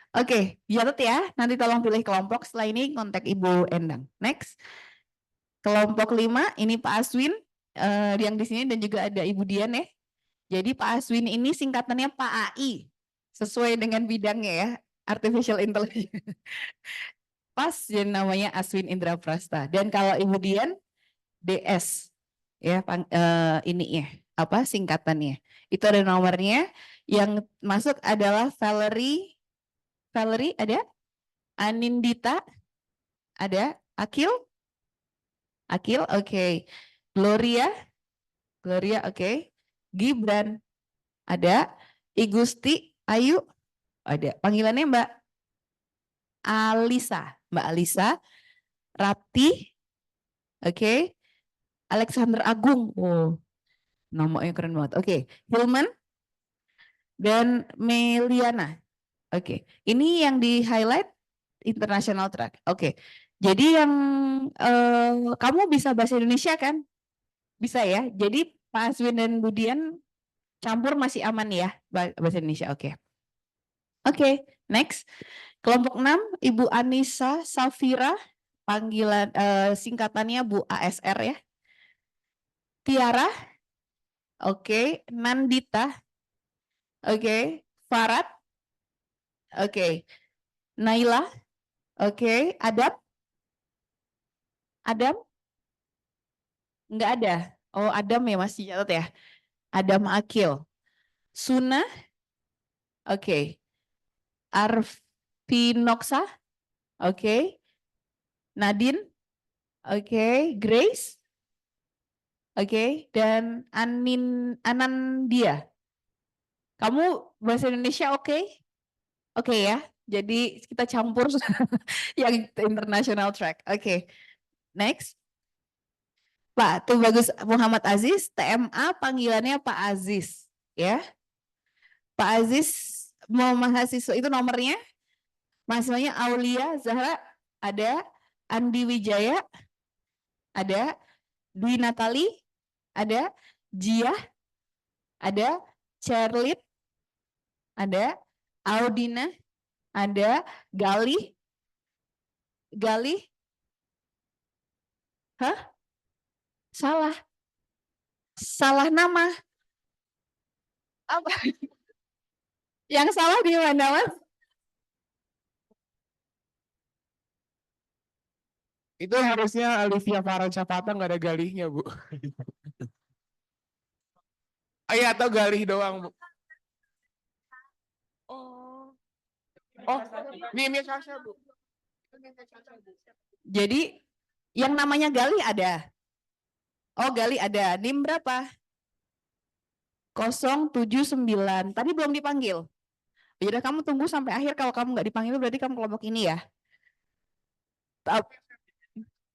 Oke, dicatat ya. Nanti tolong pilih kelompok. Setelah ini kontak Ibu Endang. Next. Kelompok 5, ini Pak Aswin yang di sini dan juga ada Ibu Dian ya. Jadi Pak Aswin ini singkatannya Pak AI. Sesuai dengan bidangnya ya, Artificial Intelligence. Pas jadi namanya Aswin Indra Prasta. Dan kalau Ibu Dian, DS. ya ini ya apa singkatannya. Itu ada nomornya. Yang masuk adalah Valerie ada, Anindita ada, Akil oke. Gloria oke. Gibran ada, Igusti Ayu ada. Panggilannya Mbak Alisa, Rati oke. Alexander Agung, namanya keren banget. Oke, Hilman dan Meliana. Oke, ini yang di highlight international track. Oke, jadi yang kamu bisa bahasa Indonesia kan? Bisa ya. Jadi Pak Aswin dan Budian campur masih aman ya bahasa Indonesia. Oke. Oke, next. Kelompok 6, Ibu Anissa Safira, panggilan singkatannya Bu ASR ya. Tiara, oke. Nandita, oke. Farad, oke. Naila, oke. Adam, nggak ada. Oh, Adam ya masih catat ya. Adam Akil. Suna, oke. Arfinoksa, oke. Nadine, oke. Grace, oke. Dan Anandia. Kamu bahasa Indonesia oke? Oke ya. Jadi kita campur yang international track. Oke. Next. Pak Tuh Bagus Muhammad Aziz, TMA panggilannya Pak Aziz, ya. Pak Aziz mau mahasiswa itu nomornya, mahasiswanya Aulia Zahra ada, Andi Wijaya ada, Dwi Natali ada, Jia ada, Charlit ada, Audina ada, Gali, hah? Salah nama. Apa? Yang salah di mana, Mas? Itu harusnya Olivia Farah Capata nggak ada galihnya, Bu. Oh iya, atau galih doang, Bu. Oh. Oh, ini Sasha, Bu. Jadi yang namanya Gali ada. Oh, Gali ada. NIM berapa? 079. Tadi belum dipanggil. Yaudah kamu tunggu sampai akhir. Kalau kamu nggak dipanggil berarti kamu kelompok ini ya.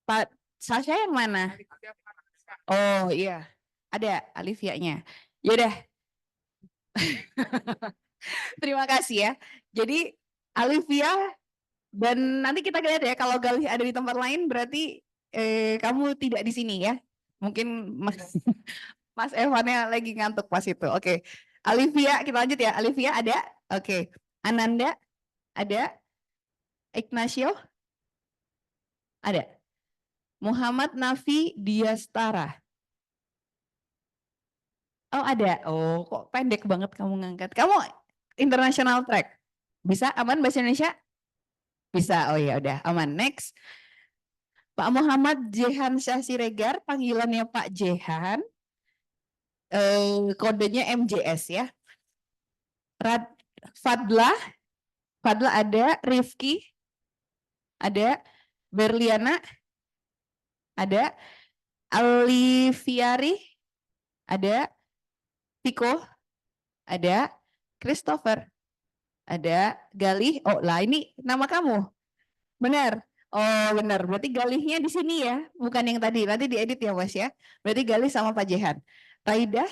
Pak Sasha yang mana? Oh iya, ada Alivianya. Yaudah. Terima kasih ya. Jadi Alivia dan nanti kita lihat ya kalau Galih ada di tempat lain berarti kamu tidak di sini ya. Mungkin Mas Evannya lagi ngantuk pas itu. Oke. Alivia, kita lanjut ya. Alivia ada? Oke. Ananda ada? Ignacio ada? Muhammad Nafi Diastara. Oh ada. Oh kok pendek banget kamu ngangkat. Kamu international track. Bisa aman bahasa Indonesia? Bisa. Oh ya udah aman. Next. Pak Muhammad Jehan Syah Siregar, panggilannya Pak Jehan. Kodenya MJS ya. Fadla ada, Rifki ada, Berliana ada, Aliviari ada, Piko ada, Christopher ada, Galih. Oh lah ini nama kamu. Benar. Oh benar. Berarti Galihnya di sini ya, bukan yang tadi. Nanti diedit ya Mas ya. Berarti Galih sama Pak Jehan. Raida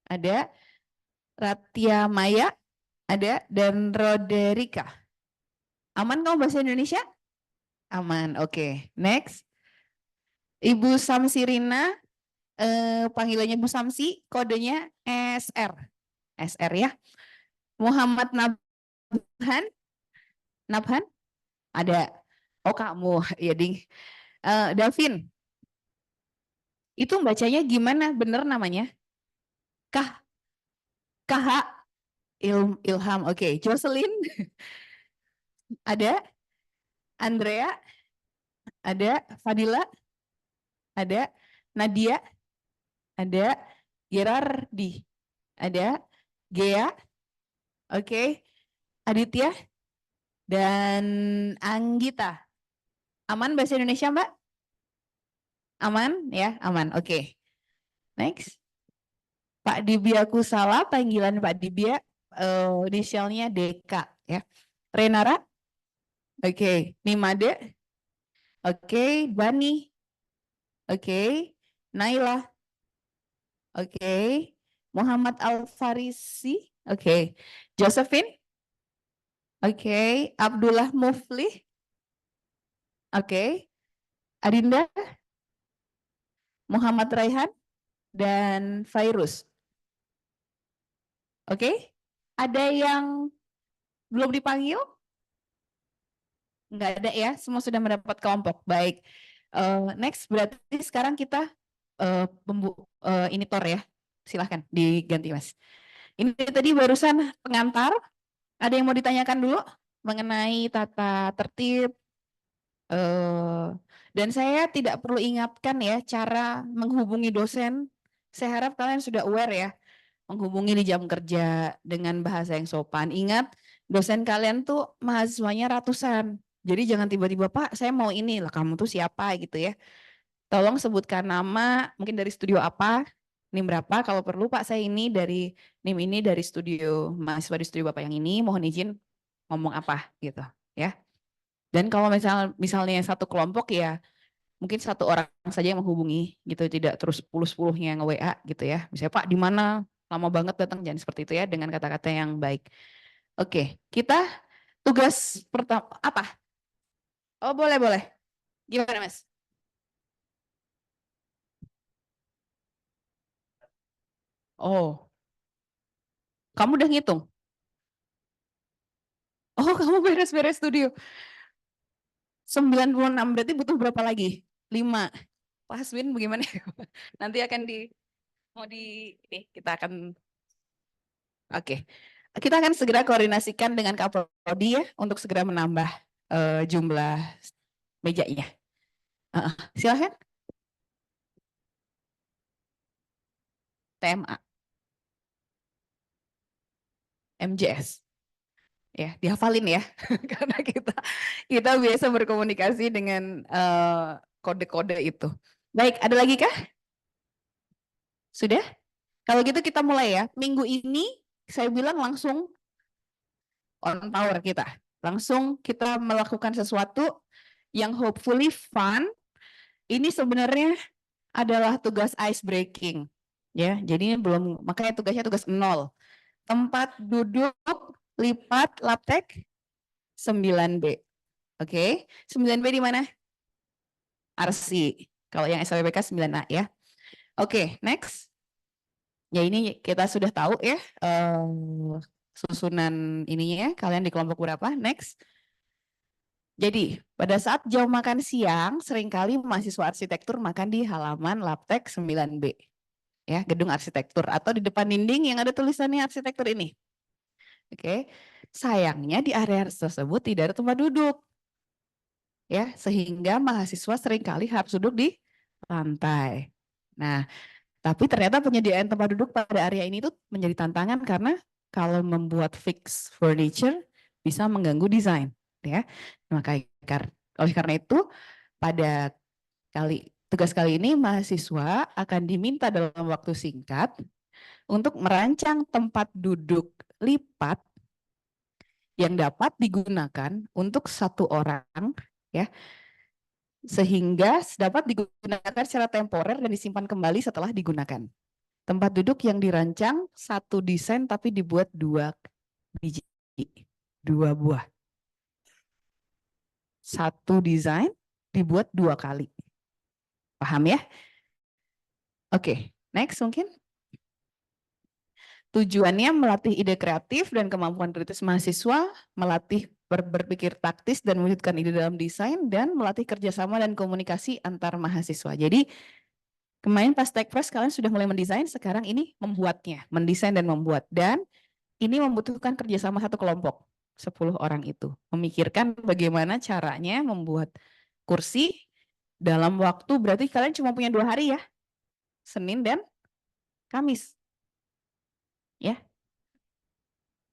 ada, Ratia Maya ada, dan Roderika. Aman kamu bahasa Indonesia? Aman. Oke. Next. Ibu Samsirina, panggilannya Bu Samsi, kodenya SR. SR ya. Muhammad Nabhan ada. Oh kamu ya ding. Davin. Itu bacanya gimana? Bener namanya? KH Ilham. Oke. Jocelyn ada. Andrea ada. Fadila ada. Nadia, ada Gerardi, ada Gea, oke, Aditya, dan Anggita. Aman bahasa Indonesia, Mbak? Aman ya, aman. Oke. Next. Pak Dibia Kusala, panggilan Pak Dibia, inisialnya DK ya. Renara, oke. Nimade, oke. Bani, oke. Naila, oke. Muhammad Al-Farisi, oke. Josephine, oke. Abdullah Muflih, oke. Adinda, Muhammad Raihan, dan Fairuz. Oke. Ada yang belum dipanggil? Enggak ada ya, semua sudah mendapat kelompok. Baik. Next, berarti sekarang kita ini Tor ya. Silahkan diganti, Mas. Ini tadi barusan pengantar. Ada yang mau ditanyakan dulu mengenai tata tertib? Dan saya tidak perlu ingatkan ya cara menghubungi dosen. Saya harap kalian sudah aware ya, menghubungi di jam kerja dengan bahasa yang sopan. Ingat, dosen kalian tuh mahasiswanya ratusan. Jadi jangan tiba-tiba, Pak, saya mau ini lah, kamu tuh siapa gitu ya. Tolong sebutkan nama, mungkin dari studio apa, NIM berapa, kalau perlu Pak saya ini dari NIM ini dari studio, mahasiswa di studio Bapak yang ini, mohon izin ngomong apa gitu ya. Dan kalau misalnya satu kelompok ya mungkin satu orang saja yang menghubungi gitu, tidak terus 10-10-nya nge-WA gitu ya. Misalnya Pak di mana, lama banget datang, jangan seperti itu ya, dengan kata-kata yang baik. Oke, kita tugas pertama apa? Oh boleh. Gimana Mas? Oh, kamu udah ngitung? Oh, kamu beres-beres studio. 96 berarti butuh berapa lagi? 5. Pak Haswin bagaimana? Nanti akan kita akan oke. Kita akan segera koordinasikan dengan Kapolri ya untuk segera menambah jumlah mejanya. Silahkan. TMA. MJS. Ya, dihafalin ya. Karena kita biasa berkomunikasi dengan kode-kode itu. Baik, ada lagi kah? Sudah? Kalau gitu kita mulai ya. Minggu ini saya bilang langsung on power kita. Langsung kita melakukan sesuatu yang hopefully fun. Ini sebenarnya adalah tugas ice breaking. Ya, jadi ini belum, makanya tugasnya tugas 0. Tempat duduk lipat laptek 9B. Oke, 9B di mana? Arsi. Kalau yang SLBK 9A ya. Oke, next. Ya ini kita sudah tahu ya susunan ininya ya. Kalian di kelompok berapa? Next. Jadi pada saat jam makan siang seringkali mahasiswa arsitektur makan di halaman Laptek 9B. Ya, gedung arsitektur atau di depan dinding yang ada tulisannya arsitektur ini. Oke. Sayangnya di area tersebut tidak ada tempat duduk. Ya, sehingga mahasiswa seringkali harus duduk di lantai. Nah, tapi ternyata penyediaan tempat duduk pada area ini tuh menjadi tantangan karena kalau membuat fix furniture bisa mengganggu desain, ya. Maka oleh karena itu pada tugas kali ini mahasiswa akan diminta dalam waktu singkat untuk merancang tempat duduk lipat yang dapat digunakan untuk satu orang, ya, sehingga dapat digunakan secara temporer dan disimpan kembali setelah digunakan. Tempat duduk yang dirancang satu desain tapi dibuat 2 biji, 2 buah. Satu desain dibuat 2 kali. Paham ya? Oke, next mungkin. Tujuannya melatih ide kreatif dan kemampuan kritis mahasiswa, melatih berpikir taktis dan mewujudkan ide dalam desain, dan melatih kerjasama dan komunikasi antar mahasiswa. Jadi kemarin pas Tekpres kalian sudah mulai mendesain, sekarang ini membuatnya, mendesain dan membuat. Dan ini membutuhkan kerjasama satu kelompok, 10 orang itu. Memikirkan bagaimana caranya membuat kursi dalam waktu, berarti kalian cuma punya 2 hari ya. Senin dan Kamis. Ya.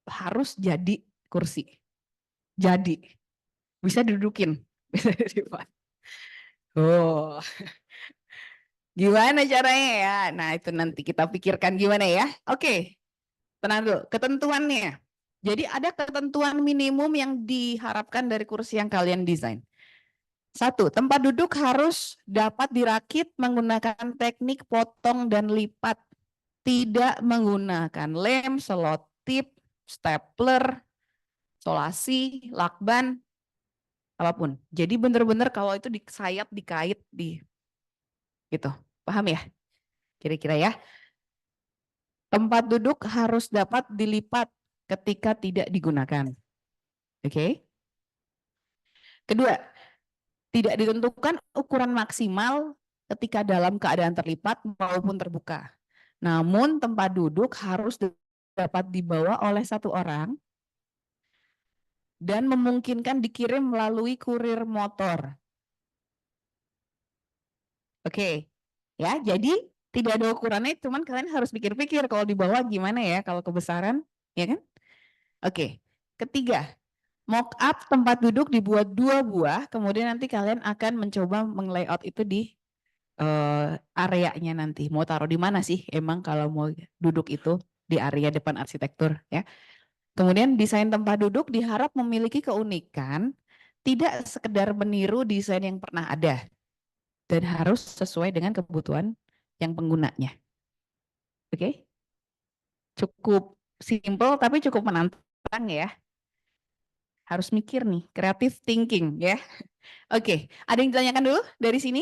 Harus jadi kursi. Jadi. Bisa didudukin. Bisa dilipat. Oh. Gimana caranya ya? Nah, itu nanti kita pikirkan gimana ya. Oke. Tenang dulu. Ketentuannya. Jadi ada ketentuan minimum yang diharapkan dari kursi yang kalian desain. 1. Tempat duduk harus dapat dirakit menggunakan teknik potong dan lipat. Tidak menggunakan lem, selotip, stapler, solasi, lakban, apapun. Jadi benar-benar kalau itu disayat, dikait, gitu. Paham ya? Kira-kira ya. Tempat duduk harus dapat dilipat ketika tidak digunakan. Oke. Kedua, tidak ditentukan ukuran maksimal ketika dalam keadaan terlipat maupun terbuka. Namun tempat duduk harus dapat dibawa oleh satu orang dan memungkinkan dikirim melalui kurir motor. Oke. Ya, jadi tidak ada ukurannya, cuman kalian harus pikir-pikir kalau dibawa gimana ya kalau kebesaran, ya kan? Oke. Ketiga, mock up tempat duduk dibuat 2 buah, kemudian nanti kalian akan mencoba meng-layout itu di areanya nanti. Mau taruh di mana sih emang kalau mau duduk itu di area depan arsitektur ya. Kemudian desain tempat duduk diharap memiliki keunikan, tidak sekedar meniru desain yang pernah ada dan harus sesuai dengan kebutuhan yang penggunanya. Oke? Cukup simple tapi cukup menantang ya. Harus mikir nih, creative thinking ya. Oke, ada yang ditanyakan dulu dari sini?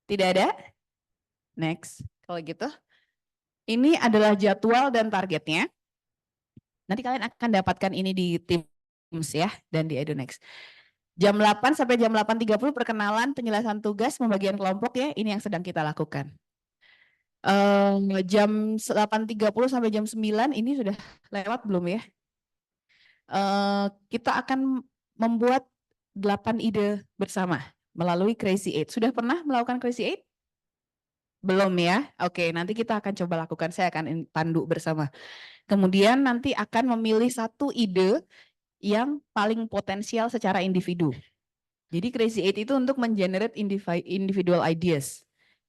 Tidak ada? Next. Kalau gitu, ini adalah jadwal dan targetnya. Nanti kalian akan dapatkan ini di Teams ya dan di EduNext. Jam 8 sampai jam 8.30 perkenalan, penjelasan tugas, pembagian kelompok ya, ini yang sedang kita lakukan. Jam 8.30 sampai jam 9 ini sudah lewat belum ya? Kita akan membuat 8 ide bersama melalui Crazy 8. Sudah pernah melakukan Crazy 8? Belum ya? Oke, nanti kita akan coba lakukan. Saya akan pandu bersama. Kemudian nanti akan memilih satu ide yang paling potensial secara individu. Jadi Crazy 8 itu untuk mengenerate individual ideas.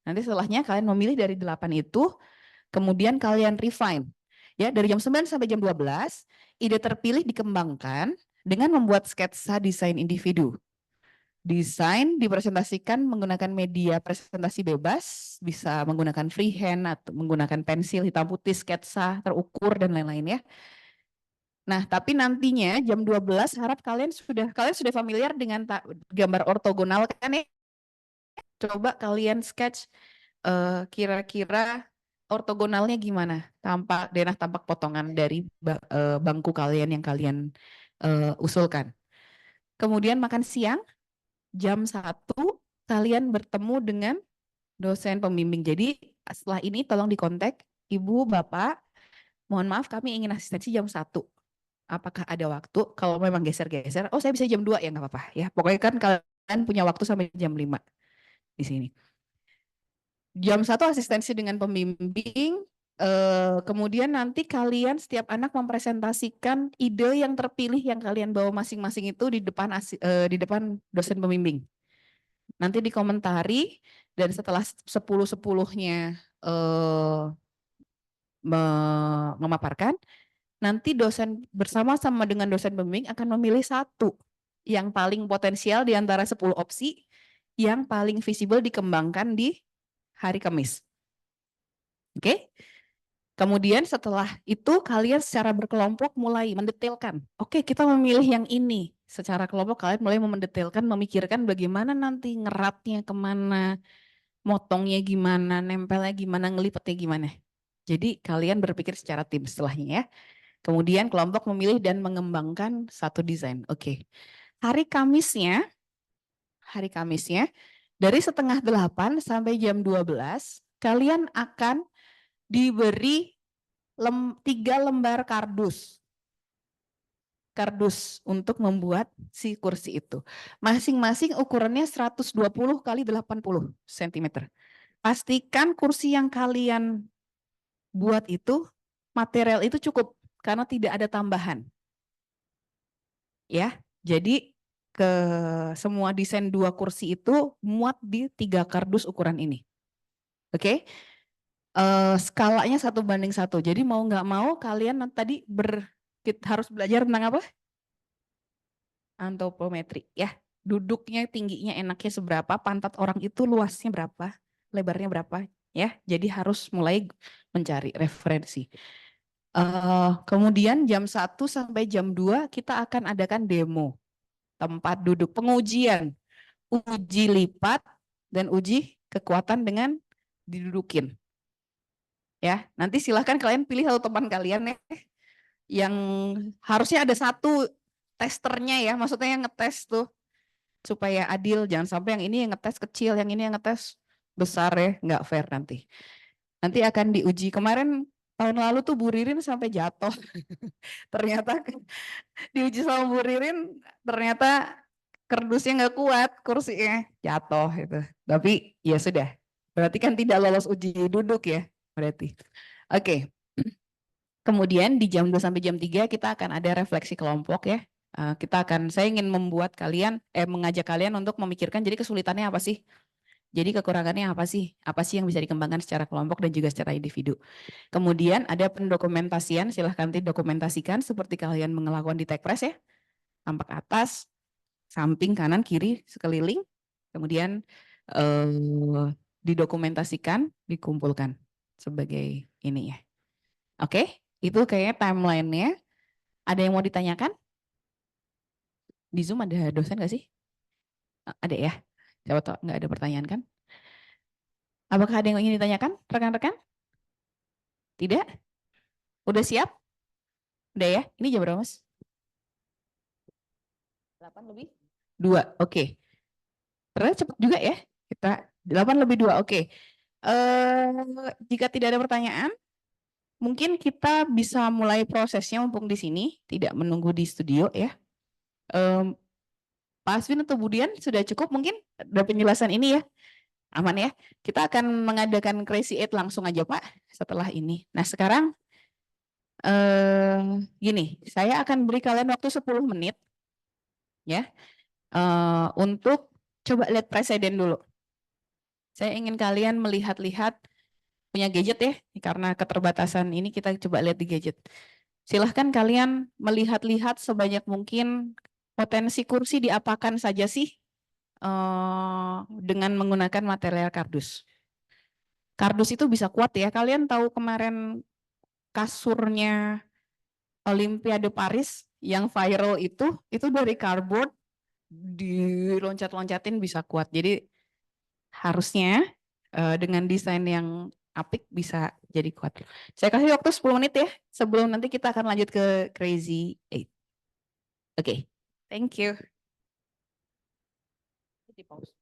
Nanti setelahnya kalian memilih dari 8 itu, kemudian kalian refine. Ya, dari jam 9 sampai jam 12, ide terpilih dikembangkan dengan membuat sketsa desain individu. Desain dipresentasikan menggunakan media presentasi bebas, bisa menggunakan freehand atau menggunakan pensil hitam putih, sketsa terukur dan lain-lain ya. Nah, tapi nantinya jam 12 harap kalian sudah familiar dengan gambar ortogonal kan ya? Coba kalian sketch kira-kira ortogonalnya gimana? Tampak potongan dari bangku kalian yang kalian usulkan. Kemudian makan siang jam 1 kalian bertemu dengan dosen pembimbing. Jadi setelah ini tolong dikontak Ibu, Bapak, mohon maaf kami ingin asistensi jam 1. Apakah ada waktu? Kalau memang geser-geser, oh saya bisa jam 2 ya nggak apa-apa ya. Pokoknya kan kalian punya waktu sampai jam 5 di sini. Jam 1 asistensi dengan pembimbing, kemudian nanti kalian setiap anak mempresentasikan ide yang terpilih yang kalian bawa masing-masing itu di depan dosen pembimbing. Nanti dikomentari dan setelah 10-10-nya memaparkan, nanti dosen bersama-sama dengan dosen pembimbing akan memilih satu yang paling potensial di antara 10 opsi yang paling visible dikembangkan di hari Kamis. Oke? Kemudian setelah itu kalian secara berkelompok mulai mendetailkan. Oke, kita memilih yang ini. Secara kelompok kalian mulai mendetailkan, memikirkan bagaimana nanti ngeratnya kemana, motongnya gimana, nempelnya gimana, ngelipetnya gimana. Jadi kalian berpikir secara tim setelahnya ya. Kemudian kelompok memilih dan mengembangkan satu desain. Oke. Hari Kamisnya dari setengah 8 sampai jam 12 kalian akan diberi 3 lembar kardus untuk membuat si kursi itu. Masing-masing ukurannya 120 kali 80 cm. pastikan kursi yang kalian buat itu, material itu cukup, karena tidak ada tambahan. Ya, jadi ke semua desain 2 kursi itu muat di 3 kardus ukuran ini. Oke? Skalanya 1:1. Jadi mau nggak mau kalian tadi harus belajar tentang apa? Antropometri ya. Duduknya, tingginya, enaknya seberapa, pantat orang itu luasnya berapa, lebarnya berapa ya. Jadi harus mulai mencari referensi. Kemudian jam 1 sampai jam 2 kita akan adakan demo tempat duduk, pengujian, uji lipat dan uji kekuatan dengan didudukin. Ya, nanti silahkan kalian pilih satu teman kalian ya, yang harusnya ada satu testernya ya, maksudnya yang ngetes tuh supaya adil, jangan sampai yang ini yang ngetes kecil, yang ini yang ngetes besar ya, nggak fair nanti. Nanti akan diuji. Kemarin tahun lalu tuh Bu Ririn sampai jatuh. Ternyata diuji sama Bu Ririn, ternyata kardusnya nggak kuat, kursinya jatuh gitu. Tapi ya sudah, berarti kan tidak lolos uji duduk ya, berarti. Oke. Kemudian di jam 2 sampai jam 3 kita akan ada refleksi kelompok ya. Saya ingin mengajak kalian untuk memikirkan jadi kesulitannya apa sih? Jadi kekurangannya apa sih? Apa sih yang bisa dikembangkan secara kelompok dan juga secara individu? Kemudian ada pendokumentasian, silahkan didokumentasikan seperti kalian melakukan di Tekpres ya. Tampak atas, samping, kanan, kiri, sekeliling. Kemudian didokumentasikan, dikumpulkan sebagai ini ya. Oke, itu kayaknya timeline-nya. Ada yang mau ditanyakan? Di Zoom ada dosen nggak sih? Ada ya? Siapa tahu nggak ada pertanyaan kan? Apakah ada yang ingin ditanyakan, rekan-rekan? Tidak? Udah siap? Udah ya? Ini jam berapa, Mas? 8:02. Oke. Ternyata cepat juga ya. Kita 8:02. Oke. Jika tidak ada pertanyaan, mungkin kita bisa mulai prosesnya mumpung di sini, tidak menunggu di studio ya. Pak Aswin atau Budian sudah cukup mungkin ada penjelasan ini ya. Aman ya. Kita akan mengadakan Crazy 8 langsung aja Pak setelah ini. Nah sekarang gini, saya akan beri kalian waktu 10 menit ya untuk coba lihat presiden dulu. Saya ingin kalian melihat-lihat punya gadget ya, karena keterbatasan ini kita coba lihat di gadget. Silahkan kalian melihat-lihat sebanyak mungkin potensi kursi diapakan saja sih dengan menggunakan material kardus. Kardus itu bisa kuat ya. Kalian tahu kemarin kasurnya Olimpiade Paris yang viral itu dari cardboard diloncat-loncatin bisa kuat. Jadi harusnya dengan desain yang apik bisa jadi kuat. Saya kasih waktu 10 menit ya sebelum nanti kita akan lanjut ke Crazy 8. Oke, thank you. Di pause.